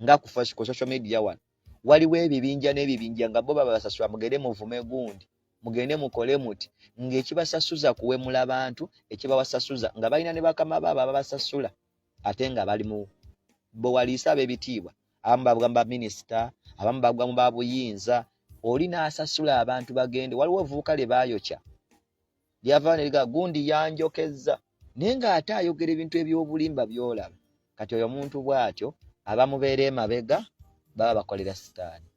nga ku social media wano waliwo ebibinja n'ebibinja nga bo babasasula mugende muvume gundi mugende mukole muti ng'ekibasasuza kuwemula bantu ekibawasasuza nga balina ne bakama baabo ababasasula ate nga bali mu bo waliisa ab'ebitiibwa abamu bagamba minisita abamu bagwa mu babuyinza oli n'asasula abantu bagende. Waliwo vuuka lye baayokya lyava neriga gundi yanjokezza naye ng'ate ayogera ebintu eby'obulimba by'olaba. Kati oyo omuntu bw'atyo abamubeera emabega baba bakolera sitaani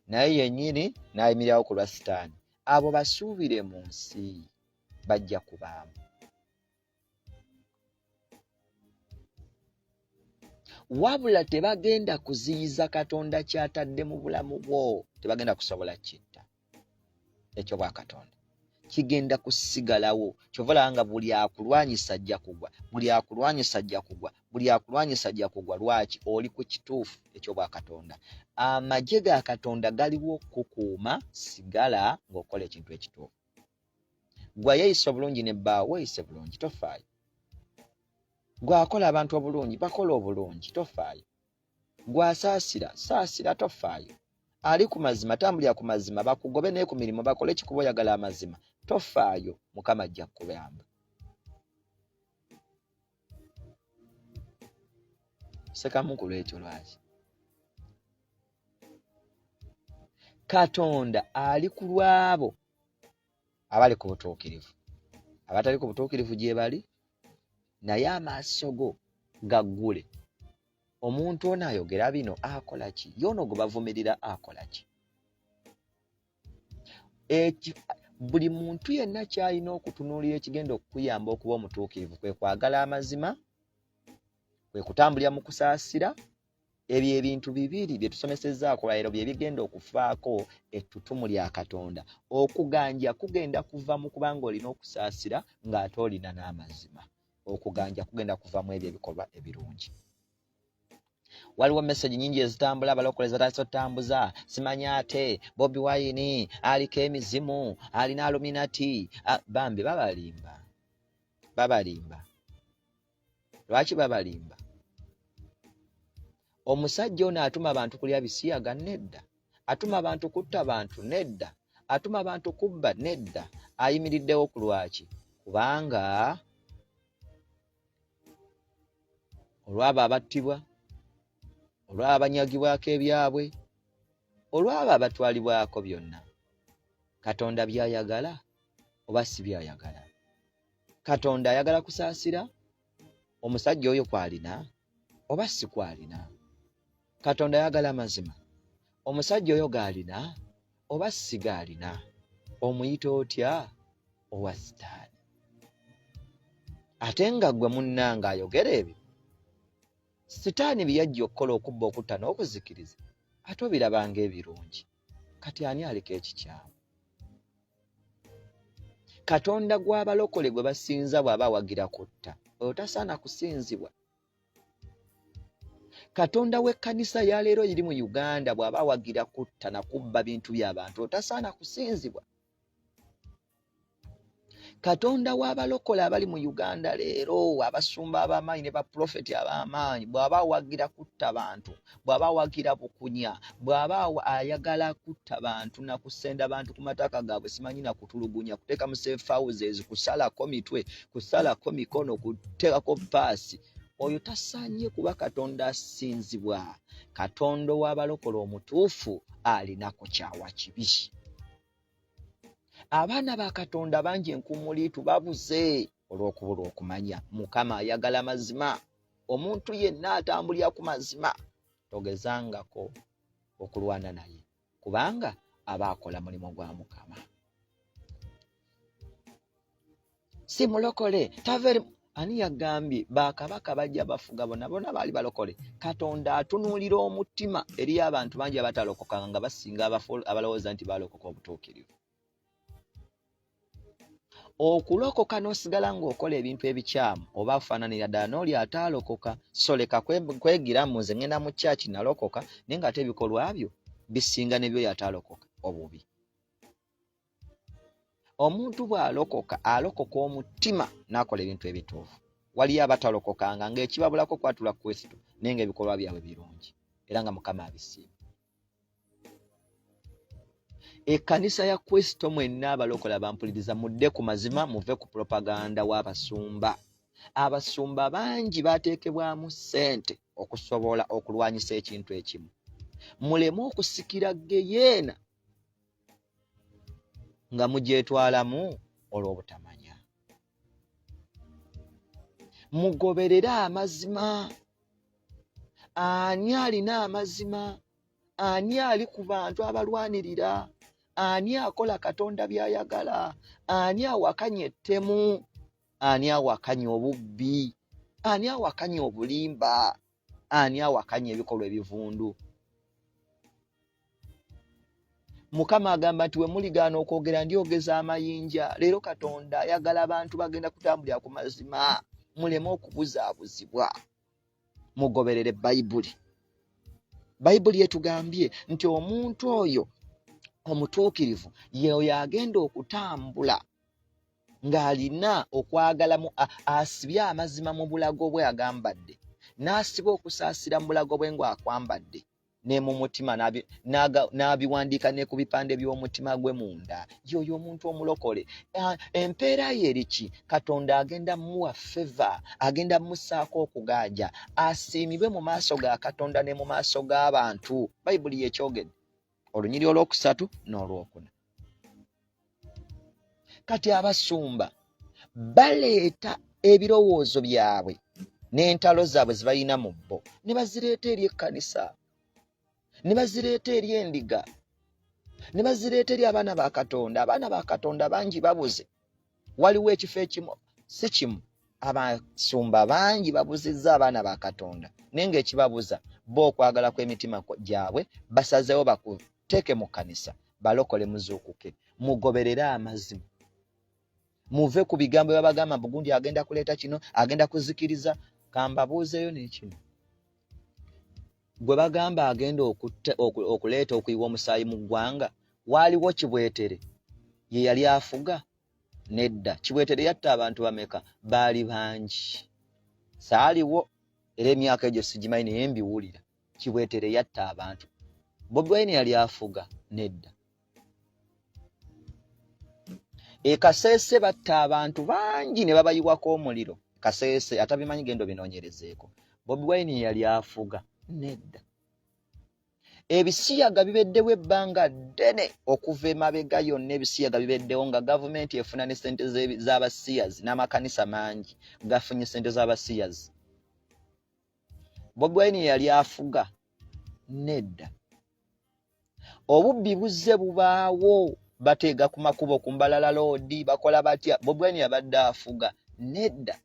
naye yennyini n'ayimirirawo ku lwa sitaani. Abo basuubire mu nsi bajja kubaamu. Wabula tebagenda kuziyiza Katonda kyatadde mu bulamu bwo, tebagenda kusobola kitta ekyo bwa Katonda kigenda kusigalawo. Kyovala nga buli akulwanyisa ajja kugwa, buli akulwanyisa ajja kugwa, buli akulwanyisa ajja kugwa. Lwaki? Oli ku kituufu ekyo bwa Katonda. Amagye ga Katonda galiwo kukuuma, sigala ng'okola ekintu ekituufu. Gwe yeeyisa obulungi ne bbaawo weeyise bulungi tofaayo. Gwakola abantu obulungi bakola obulungi tofaayo. Gwasaasira saasira tofaayo. Ali ku mazima tambulira ku mazima bakugobe naye ku mirimu bakole ekikuba oyagala amazima tofaayo. Mukama ajja kukuyamba. Sekamu ku lwekyo lwaki Katonda ali ku lwabo abali ku butuukirivu. Abatali ku butuukirivu gye bali naye amaaso go gaggule. Omuntu ono ayogera bino akola ki? Y'ono gwe bavumirira akola ki? Buli muntu yenna kyalina okutunuulira ekigenda okukuyamba okuba omutuukirivu kwe kwagala amazima, kwe kutambulira mu kusaasira. Ebyo ebintu bibiri bye tusomesezzaako leero bye bigenda okufaako ettutumu lya Katonda. Okuganja kugenda kuva mu kubanga olina okusaasira ng'ate olina n'amazima. Okuganja kugenda kuva mu ebyo ebikolwa ebirungi. Waliwo message nyingi ezitambula abalokole zataso tambuza simanya ate Bobi Wine aliko emizimu alina Illuminati. Bambi babalimba. Lwaki babalimba? Omusajja ono atuma abantu kulya bisiyaga nedda, atuma abantu kutta bantu nedda, atuma abantu kubba nedda. Ayimiriddewo ku lwaki? Kubanga olwabo abattibwa, olwabo abanyagibwako ebyabwe, olwabo abatwalibwako byonna. Katonda byayagala oba si byayagala? Katonda ayagala kusaasira omusajja oyo kwalina oba si kwalina? Katonda ayagala amazima omusajja oyo gaalina oba si gaalina? Omuyita otya? Owa sitaani. Ate nga ggwe munnanga ayogera ebyo sitaani byajja okukola okubba okutta n'okuzikiriza ate obirabanga ebirungi. Kati ani aliko ekikyamu? Katonda gw'abalokole gwe basinza bw'aba awagira kutta oyo tasaana kusinzibwa. Katonda w'ekkanisa ya leero eri mu Uganda bw'aba awagira kutta na kubba bintu by'abantu oyo tasaana kusinzibwa. Katonda w'abalokole abali mu Uganda leero, abasumba ab'amaanyi ne baprofeti ab'amaanyi, bw'aba awagira kutta bantu, bw'aba awagira bukunya, bw'aba ayagala kutta bantu na kusenda bantu ku mataka gaabwe, simanyi na kutulugunya, kuteeka mu safe houses, kusalako mitwe, kusalako mikono, kuteekako paasi, oyo tasaanye kuba Katonda asinzibwa. Katonda w'abalokole omutuufu alina kukyawa kibi. Abaana ba Katonda bangi enkuumuliitu babuze olw'okubula okumanya. Mukama ayagala mazima. omuntu yenna atambulira ku mazima togezangako okulwana naye kubanga aba akola mulimu gwa Mukama. Si mulokole taveri ani yagambye bakabaka bajja bafuga bonna baali balokole. Katonda atunuulira omutima eri abantu bangi abatalokoka nga basinga abalowooza nti balokoka obutuukirivu. Okulokoka n'osigala ng'okola ebintu ebikyamu oba afaananira ddala n'oli ataalokoka. So leka kwegira mu nze ngenda mu kyaki nalokoka naye ng'ate ebikolwa byo bisinga n'ebyo yataalokoka obubi. Omuntu bw'alokoka alokoka omutima n'akola ebintu ebituufu. Waliyo abatalokokanga ng'ekibabulako kwatula Kristo naye ng'ebikolwa byabwe birungi era nga Mukama abisiima. Ekkanisa ya Kristo mwenna abalokola bampuliriza mudde ku mazima muve ku propaganda w'abasumba. Abasumba bangi bateekebwamu ssente okusobola okulwanyisa ekintu ekimu. Muleme okusikira geyeena nga mugyetwalamu olw'obutamanya. Mugoberere amazima. Ani alina amazima? Ani ali ku bantu abalwanirira? Ani akola Katonda by'ayagala? Ani awakanya ettemu? Ani awakanya obubbi? Ani awakanya obulimba? Ani awakanya ebikolwa ebivundu? Mukama agamba nti we muligaana okwogera ndyogeza amayinja. Leero Katonda ayagala abantu bagenda kutambulira ku mazima. Muleme okubuzaabuzibwa. Mugoberere Bayibuli. Bayibuli etugambye nti omuntu oyo omutuukirivu yeoyo agenda okutambula ng'alina okwagala asibye amazima mu bulago bwe agambadde n'asiba okusaasira mu bulago bwe ng'akwambadde ne mu mutima n'abiwandiika ne ku bipande by'omutima gwe munda. Yoyo omuntu omulokole. Empeera ye eriki? Katonda agenda muwa feva, agenda mussaako okugaaja, asiimibwe mu maaso ga Katonda ne mu maaso g'abantu. Bayibuli yekyogedde olunyiri olwokusatu n'olwokuna. Kati abasumba baleeta ebirowoozo byabwe n'entalo zaabwe zibalina mu bbo ne bazireeta eri ekkanisa, ne bazireeta eri endiga, ne bazireeta eri abaana ba Katonda. Abaana ba Katonda bangi babuze. Waliwo ekifo ekimu si kimu abasumba bangi babuzizza abaana ba Katonda naye ng'ekibabuza bo okwagala kw'emitima gyabwe basazeewo bakuteeke mu kkanisa balokole muzuukuke. Mugoberere amazima. Muve ku bigambo byabagamba bugundi agenda kuleeta kino, agenda kuzikiriza. Kambabuuzeyo n'ekino. Gwe bagamba agenda okuleeta okuyiwa omusaayi mu ggwanga, waaliwo Kibwetere ye yali afuga? Nedda. Kibwetere yatta abantu bameka? Baali bangi. Saaliwo era emyaka egyo sigimanyi naye mbiwulira. Kibwetere yatta abantu. Bobi Wine yali afuga? Nedda. Kasese batta abantu bangi ne babayiwako omuliro. Kasese atabimanyi gendo binoonyerezeeko. Bobi Wine yali afuga? Nedda. Ebisiyaga bibeddewo ebbanga ddene okuva emabega yonna. Ebisiyaga bibeddewo nga gavumenti efuna ne ssente z'abasiyazi n'amakanisa mangi gafunye ssente z'abasiyazi. Bobi Wine yali afuga? Nedda. Obubbi buzze bubaawo, bateega ku makubo ku Mbalala Road, bakola batya? Bobi Wine yabadde afuga? Nedda.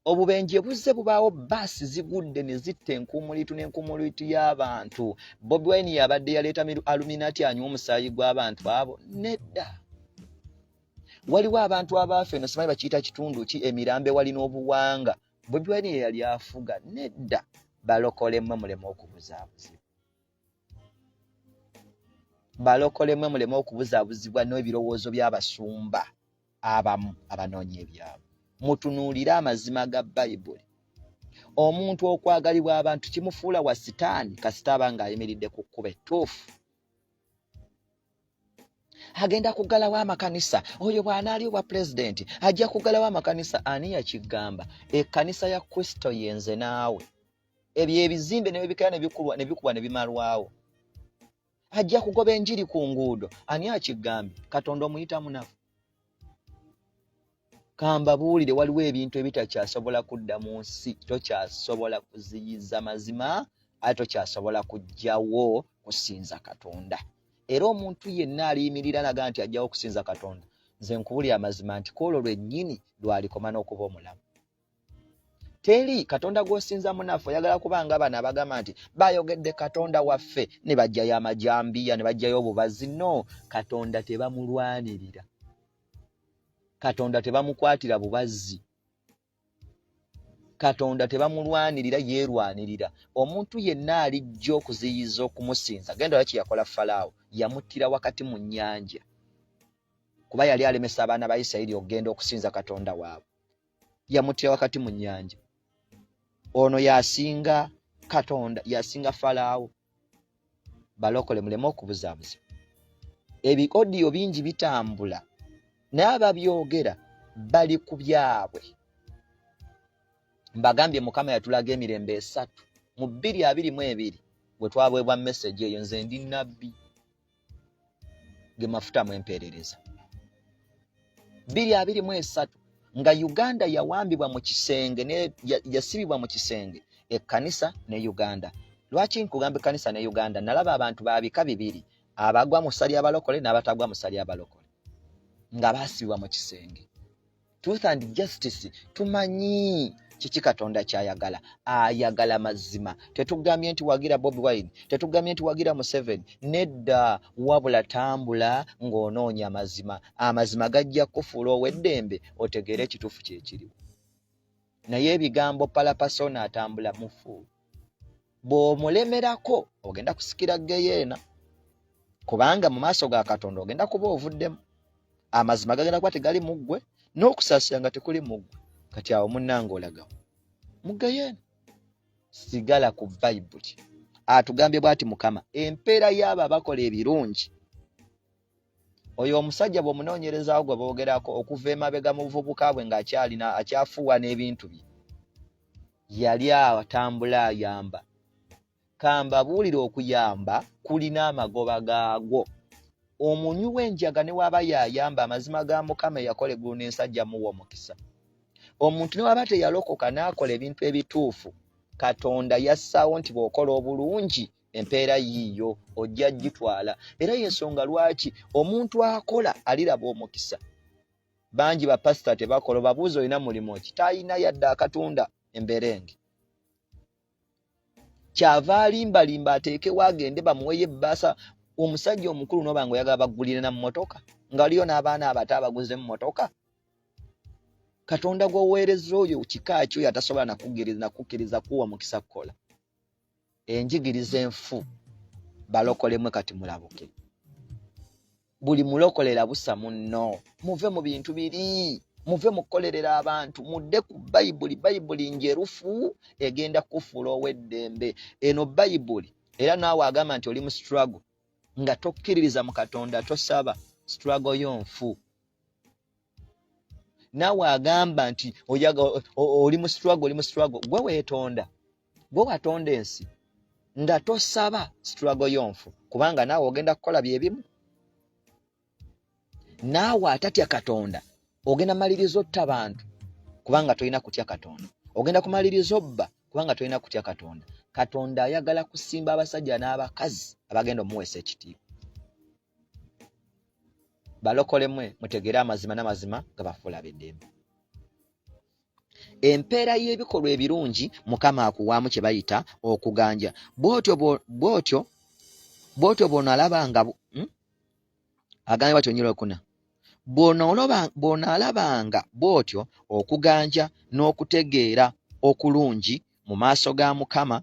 Obubenje buzze bubaawo, baasi zigudde ne zitta enkuumulitu n'enkuumulitu y'abantu. Bobi Wine yabadde yaleeta aluminati anywa omusaayi gw'abantu abo? Nedda. Waliwo abantu abaafa eno simanyi bakiyita kitundu ki, Emirambe wali n'obuwanga. Bobi Wine yali afuga? Nedda. Balokolemu muleme okubuzaabuzibwa. Balokolemu muleme okubuzaabuzibwa n'ebirowoozo by'abasumba abamu abanoonya ebyabwe. Mutunuulire amazima ga Bayibuli. Omuntu okwagalibwa abantu kimufuula wa sitaani kasita aba ng'ayimiridde ku kkubo ettuufu. Agenda kugalawo amakanisa. Oyo bw'anaali obwa pulezidenti ajja kugalawo amakanisa. Ani yakigamba? Ekkanisa ya Kristo yenze naawe. Ebyo ebizimbe ne bibikala ne bikubwa ne bimalwawo. Ajja kugoba enjiri ku nguudo. Ani akigambye? Katonda omuyita munafu. Kamba buulire waliwo ebintu ebitakyasobola kudda mu nsi, tokyasobola kuziyiza mazima, ate tokyasobola kujjawo kusinza Katonda. Era omuntu yenna aliyimirira naga nti ajjawo kusinza Katonda, nze nkubulira amazima nti kwolwo lwennyini lwalikoma n'okuba omulamu. Teri Katonda gw'osinza munafu oyagala kubanga bano abagamba nti bayogedde Katonda waffe ne bajjayo amajambiya ne bajjayo obubazi. No, Katonda tebamulwanirira. Katonda tebamukwatira bubazi. Katonda tebamulwanirira, yeerwanirira. Omuntu yenna alijja okuziyiza okumusinza, genda olaki yakola Falaawo, yamuttira wakati mu nnyanja kuba yali alemesa abaana ba Isirayiri okugenda okusinza Katonda waabwe. Yamuttira wakati mu nnyanja. Ono yasinga Katonda, yasinga Falaawo. Balokole muleme okubuzaabuza. Ebiodiyo bingi bitambula naye ababyogera bali ku byabwe. Mbagambye Mukama yatulaga emirembe 3 mu 2022 bwe twabwebwa message eyo, nze ndi nabbi ge mafuta mu empeerereza. 2023 nga Uganda yawambibwa mu kisenge ne yasibibwa mu kisenge ekkanisa ne Uganda. Lwaki nkugamba ekkanisa ne Uganda? Nalaba abantu babika bibiri, abagwa mu ssali abalokole n'abatagwa mu ssali abalokole nga basibibwa mu kisenge. Truth and justice, tumanyi kiki Katonda kyayagala. Ayagala mazima. Tetugambye nti wagira Bobi Wine, tetugambye nti wagira Museveni, nedda, wabula tambula ng'onoonya amazima. Amazima gajja kufuula ow'eddembe otegeere ekituufu kye kiriwo. Naye ebigambo palapasona atambula mufu. Bw'omulemerako ogenda kusikira geyeena, kubanga mu maaso ga Katonda ogenda kuba ovuddemu. Amazima gagenda kuba tegali mu ggwe, n'okusaasira nga tekuli mu ggwe. Kati awo munnange olagawo mugeyeena. Sigala ku Bayibuli. Atugambye bw'ati Mukama, empeera y'abo abakola ebirungi. Oyo omusajja bw'omunoonyerezaawo gwe boogerako okuva emabega mu buvubuka bwe ng'akyalina akyafuuwa n'ebintu bye, yali atambula ayamba. Kamba buulira okuyamba kulina amagoba gaagwo. Omunywi w'enjaga ne waba yayamba, amazima ga Mukama yakola eggulu n'ensajja muwa omukisa. Omuntu ne waba teyalokoka n'akola ebintu ebituufu, Katonda yassaawo nti bw'okola obulungi empeera yiiyo ojja gitwala. Era y'ensonga lwaki omuntu akola aliraba omukisa. Bangi bapasita tebakola, babuuza olina mulimu ki? Talina yadde akatunda emberenge. Kyava alimbalimba ateekewo agende bamuweyo ebbaasa. Omusajja omukulu n'oba ng'oyagala baggulire na mmotoka, nga waliyo n'abaana abato abaguze mu mmotoka. Katonda gw'oweereza oyo kika kyo yatasobola nakukkiriza kuwa mukisa kukola. Enjigiriza enfu balokolemwe kati mulabuke. Buli mulokolera busa munno. Muve mu bintu biri, muve mu kukolerera abantu, mudde ku Bayibuli. Bayibuli njerufu egenda kufuula ow'eddembe. Eno Bayibuli era naawe agamba nti oli mu struggle nga tokkiririza mu Katonda, tosaba, struggle yo nfu. Naawe agamba nti oli mu struggle, gwe weetonda, gwe watonda ensi nga tosaba, struggle yo nfu, kubanga naawe ogenda kukola bye bimu. Naawe atatya Katonda ogenda maliriza otta bantu kubanga tolina kutya Katonda. Ogenda kumaliriza obba kubanga tolina kutya Katonda. Katonda ayagala kusimba abasajja n'abakazi abagenda omuweesa ekitiibwa. Balokolemwe mutegere amazima n'amazima gabafuula ab'eddembe. Empeera y'ebikolwa ebirungi Mukama akuwaamu kye bayita okuganja. Bw'otyo bw'onaalabanga agambye bw'atyo nnyira okuna. Bw'onaalabanga bw'otyo okuganja n'okutegeera okulungi mu maaso ga Mukama,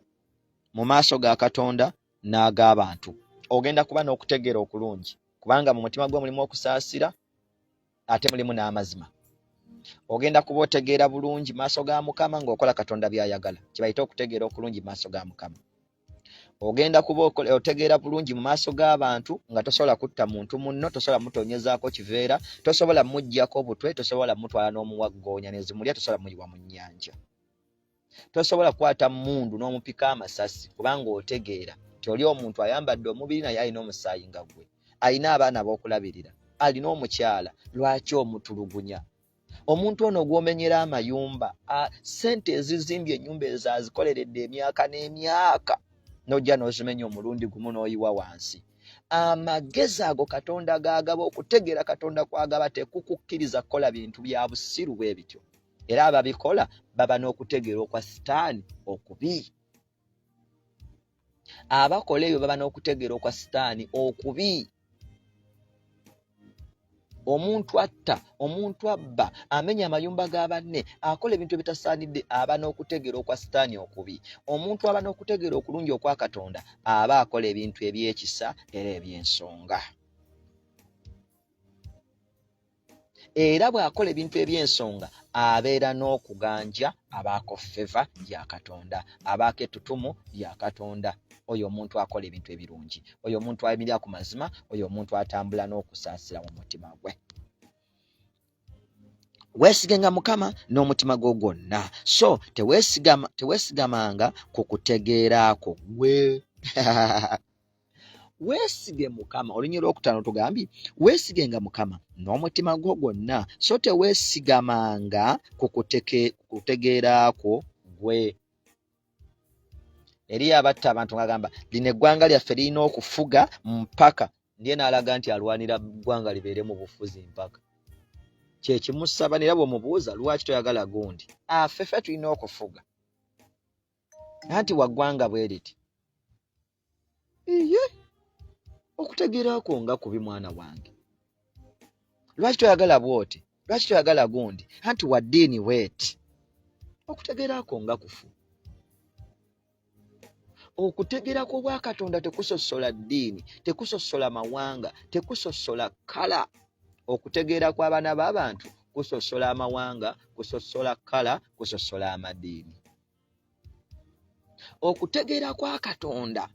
mu maaso ga Katonda n'ag'abantu. Ogenda kuba n'okutegeera okulungi kubanga mu mutima gwe mulimu okusaasira ate mulimu n'amazima. Ogenda kuba otegeera bulungi maaso ga Mukama ng'okola Katonda by'ayagala. Kye bayita okutegeera okulungi maaso ga Mukama. Ogenda kuba otegeera bulungi mu maaso g'abantu nga tosobola kutta muntu munno, tosobola mutonyezaako kiveera, tosobola muggyako butwe, tosobola mutwala n'omuwaggoonya n'ezimulya, tosobola muyiwa mu nnyanja. Tosobola kukwata mmundu n'omupika amasasi kubanga otegeera nti oli omuntu ayambadde omubiri naye alina omusaayi nga gwe, alina abaana b'okulabirira, alina omukyala, lwaki omutulugunya? omuntu ono gwomenyera amayumba sente ezizimbye ennyumba ezo azikoleredde emyaka n'emyaka nojja n'ozimenya omulundi gumu n'oyiwa wansi. Amagezi ago Katonda gagaba, okutegeera Katonda kwagaba tekukukkiriza kukola bintu bya busiru bwe bityo, era ababikola baba n'okutegeera okwa Sitaani okubi. Abakola ebyo baba n'okutegeera okwa Sitaani okubi. Omuntu atta, omuntu abba, amenya amayumba ga banne, akola ebintu ebitasaanidde, aba n'okutegeera okwa Sitaani okubi. Omuntu aba n'okutegeera okulungi okwa Katonda aba akola ebintu ebyekisa era eby'ensonga. Era bw'akola ebintu eby'ensonga abeera n'okuganja abaako feva lya Katonda, abaako ettutumu lya Katonda. Oyo omuntu akola ebintu ebirungi, oyo omuntu ayimirira ku mazima, oyo omuntu atambula n'okusaasira mu mutima gwe. Weesigenga Mukama n'omutima gwo gwonna, so teweesigamanga ku kutegeeraako gwe. Weesige Mukama. Olunnyi olwokutaano tugambye weesigenga Mukama n'omutima gwo gwonna, so teweesigamanga ku kutegeeraako gwe. Eri abatta abantu ngagamba lino eggwanga lyaffe lirina okufuga mpaka, ndiye n'alaga nti alwanira ggwanga libeere mu bufuzi mpaka. Kye kimusaba nera bw'omubuuza lwaki toyagala gundi, ffe tulina okufuga anti waggwanga bwe riti. Iye okutegeerako nga kubi mwana wange, lwaki toyagala bwoti, lwaki toyagala gundi anti wa ddiini bweti. Okutegeerako nga kufu. Okutegeera kw'obwa Katonda tekusosola ddiini, tekusosola mawanga, tekusosola kala. Okutegeera kw'abaana b'abantu kusosola amawanga, kusosola kala, kusosola amadiini. Okutegeera kwa Katonda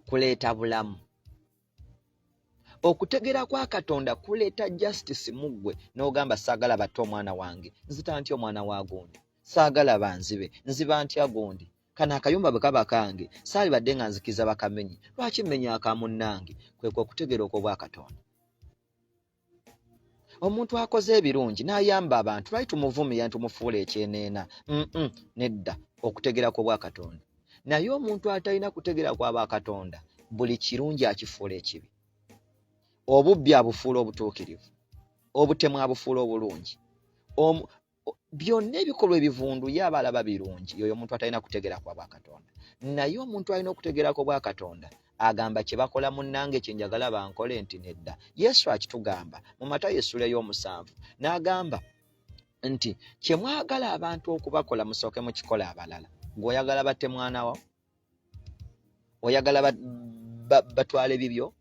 kuleeta bulamu. Okutegeera kwa Katonda kuleeta justice mu ggwe, n'ogamba saagala batte omwana wange, nzita ntya omwana wa gundi, saagala banzibe, nziba ntya gundi. Kano akayumba bwe kaba kange, saalibadde nga nzikiza bakamenyi, lwaki mmenya aka munnange? Kwe okutegeera okw'obwa Katonda. Omuntu akoze ebirungi n'ayamba abantu, lwaki tumuvumira tumufuula ekyeneena? Nedda, okutegeera kw'obwa Katonda. Naye omuntu atalina kutegeera kw'aba Katonda, buli kirungi akifuula ekibi, obubbi abufuula obutuukirivu, obutemu abufuula obulungi, byonna ebikolwa ebivundu ye aba alaba birungi. Yoyo omuntu atalina kutegeera kw'obwa Katonda. Naye omuntu alina okutegeera kw'obwa Katonda agamba kye bakola munnange kye njagala bankole, nti nedda. Yesu akitugamba mu Matayo essula ey'omusanvu, n'agamba nti kye mwagala abantu okubakola musooke mukikola abalala. Ng'oyagala batte mwana wo, oyagala batwale bibyo.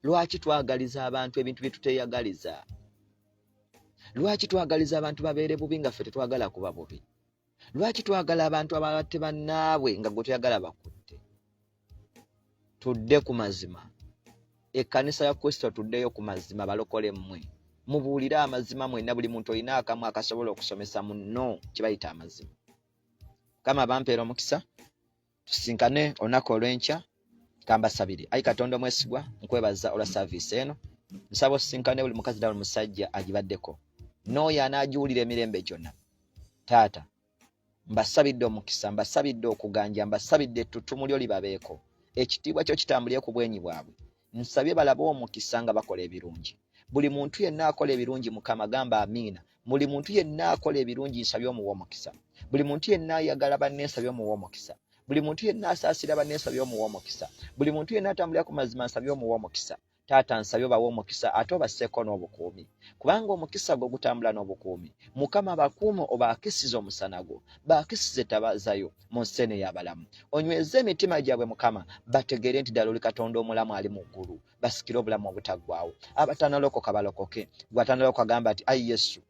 Lwaki twagaliza abantu ebintu bye tuteeyagaliza? Lwaki twagaliza abantu babeere bubi nga ffe tetwagala kuba bubi? Lwaki twagala abantu ababatte bannaabwe nga gwe toyagala bakutte? Tudde ku mazima. Ekkanisa ya Kristo tuddeyo ku mazima, balokole mmwe. Mubuulire amazima mwenna, buli muntu olina akamu akasobola okusomesa munno kye bayita amazima. Kama bampeera omukisa, tusinkane olunaku olw'enkya, kambasabire. Ayi Katonda omwesigwa, nkwebaza olwa saaviisi eno. Nsaba osinkane buli mukazi na buli musajja agibaddeko, n'oyo anaagiwulira emirembe gyonna. Taata, mbasabidde omukisa, mbasabidde okuganja, mbasabidde ettutumu lyo libabeeko, ekitiibwa kyo kitambulire ku bwenyi bwabwe. Nsabye balabe omukisa nga bakola ebirungi. Buli muntu yenna akola ebirungi, Mukama gamba amiina. Buli muntu yenna akola ebirungi, nsabye omuwa omukisa. Buli muntu yenna ayagala banne, nsabye omuwa omukisa. Buli muntu yenna asaasira banne, nsabye omuwa omukisa. Buli muntu yenna atambulira ku mazima, nsabye omuwa omukisa. Taata, nsabye obawe omukisa ate obasseeko n'obukuumi, kubanga omukisa gwo gutambula n'obukuumi. Mukama bakuume, obaakisize omusana gwo, baakisize ettabaza yo mu nsi y'abalamu. Onyweze emitima gyabwe Mukama, bategeere nti ddala oli Katonda omulamu ali mu ggulu, basikire obulamu obutaggwaawo. Abatanalokoka balokoke. Gwe atanalokoka gamba ati ayi Yesu,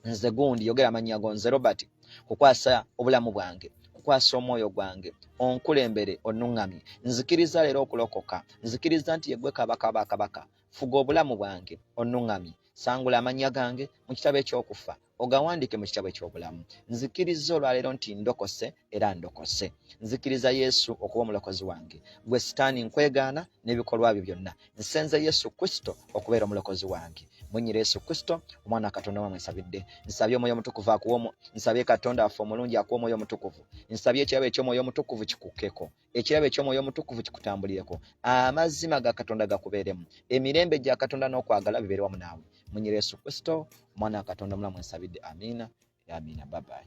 nze gundi, yogera amannya go, nze Robert, kukwasa obulamu bwange, kukwasa omwoyo gwange, onkulembere onnuŋŋamye. Nzikiriza leero okulokoka, nzikiriza nti yeggwe kabaka bakabaka, fuga obulamu bwange onnuŋŋamye. Sangula amannya gange mu kitabo eky'okufa, ogawandiike mu kitabo eky'obulamu. Nzikiriza olwaleero nti ndokose era ndokose. Nzikiriza Yesu okuba omulokozi wange. Gwe Sitaani nkwegaana n'ebikolwa byo byonna. Nsenze Yesu Kristo okubeera omulokozi wange. Munyira Yesu Kristo omwana Katonda wa mwesabidde. Nsabye omwoyo omutukuvu akuwomo, nsabye Katonda affe omulungi akuwa omwoyo omutukuvu. Nsabye ekirabo eky'omwoyo omutukuvu kikukkeko, ekirabo eky'omwoyo omutukuvu kikutambulireko, amazima ga Katonda gakubeeremu, emirembe gya Katonda n'okwagala bibeere wamu naawe. Munyira Yesu Kristo omwana Katonda omulamu nsabidde. Amiina, amiina. Bye bye.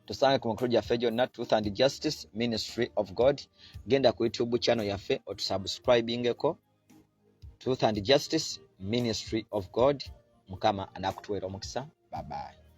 Tusange ku makulu gyaffe gyonna Truth and Justice Ministry of God. Genda ku YouTube channel yaffe otusubscribingeko Truth and Justice Ministry of God. Mukama anakutuweera omukisa. Bye bye.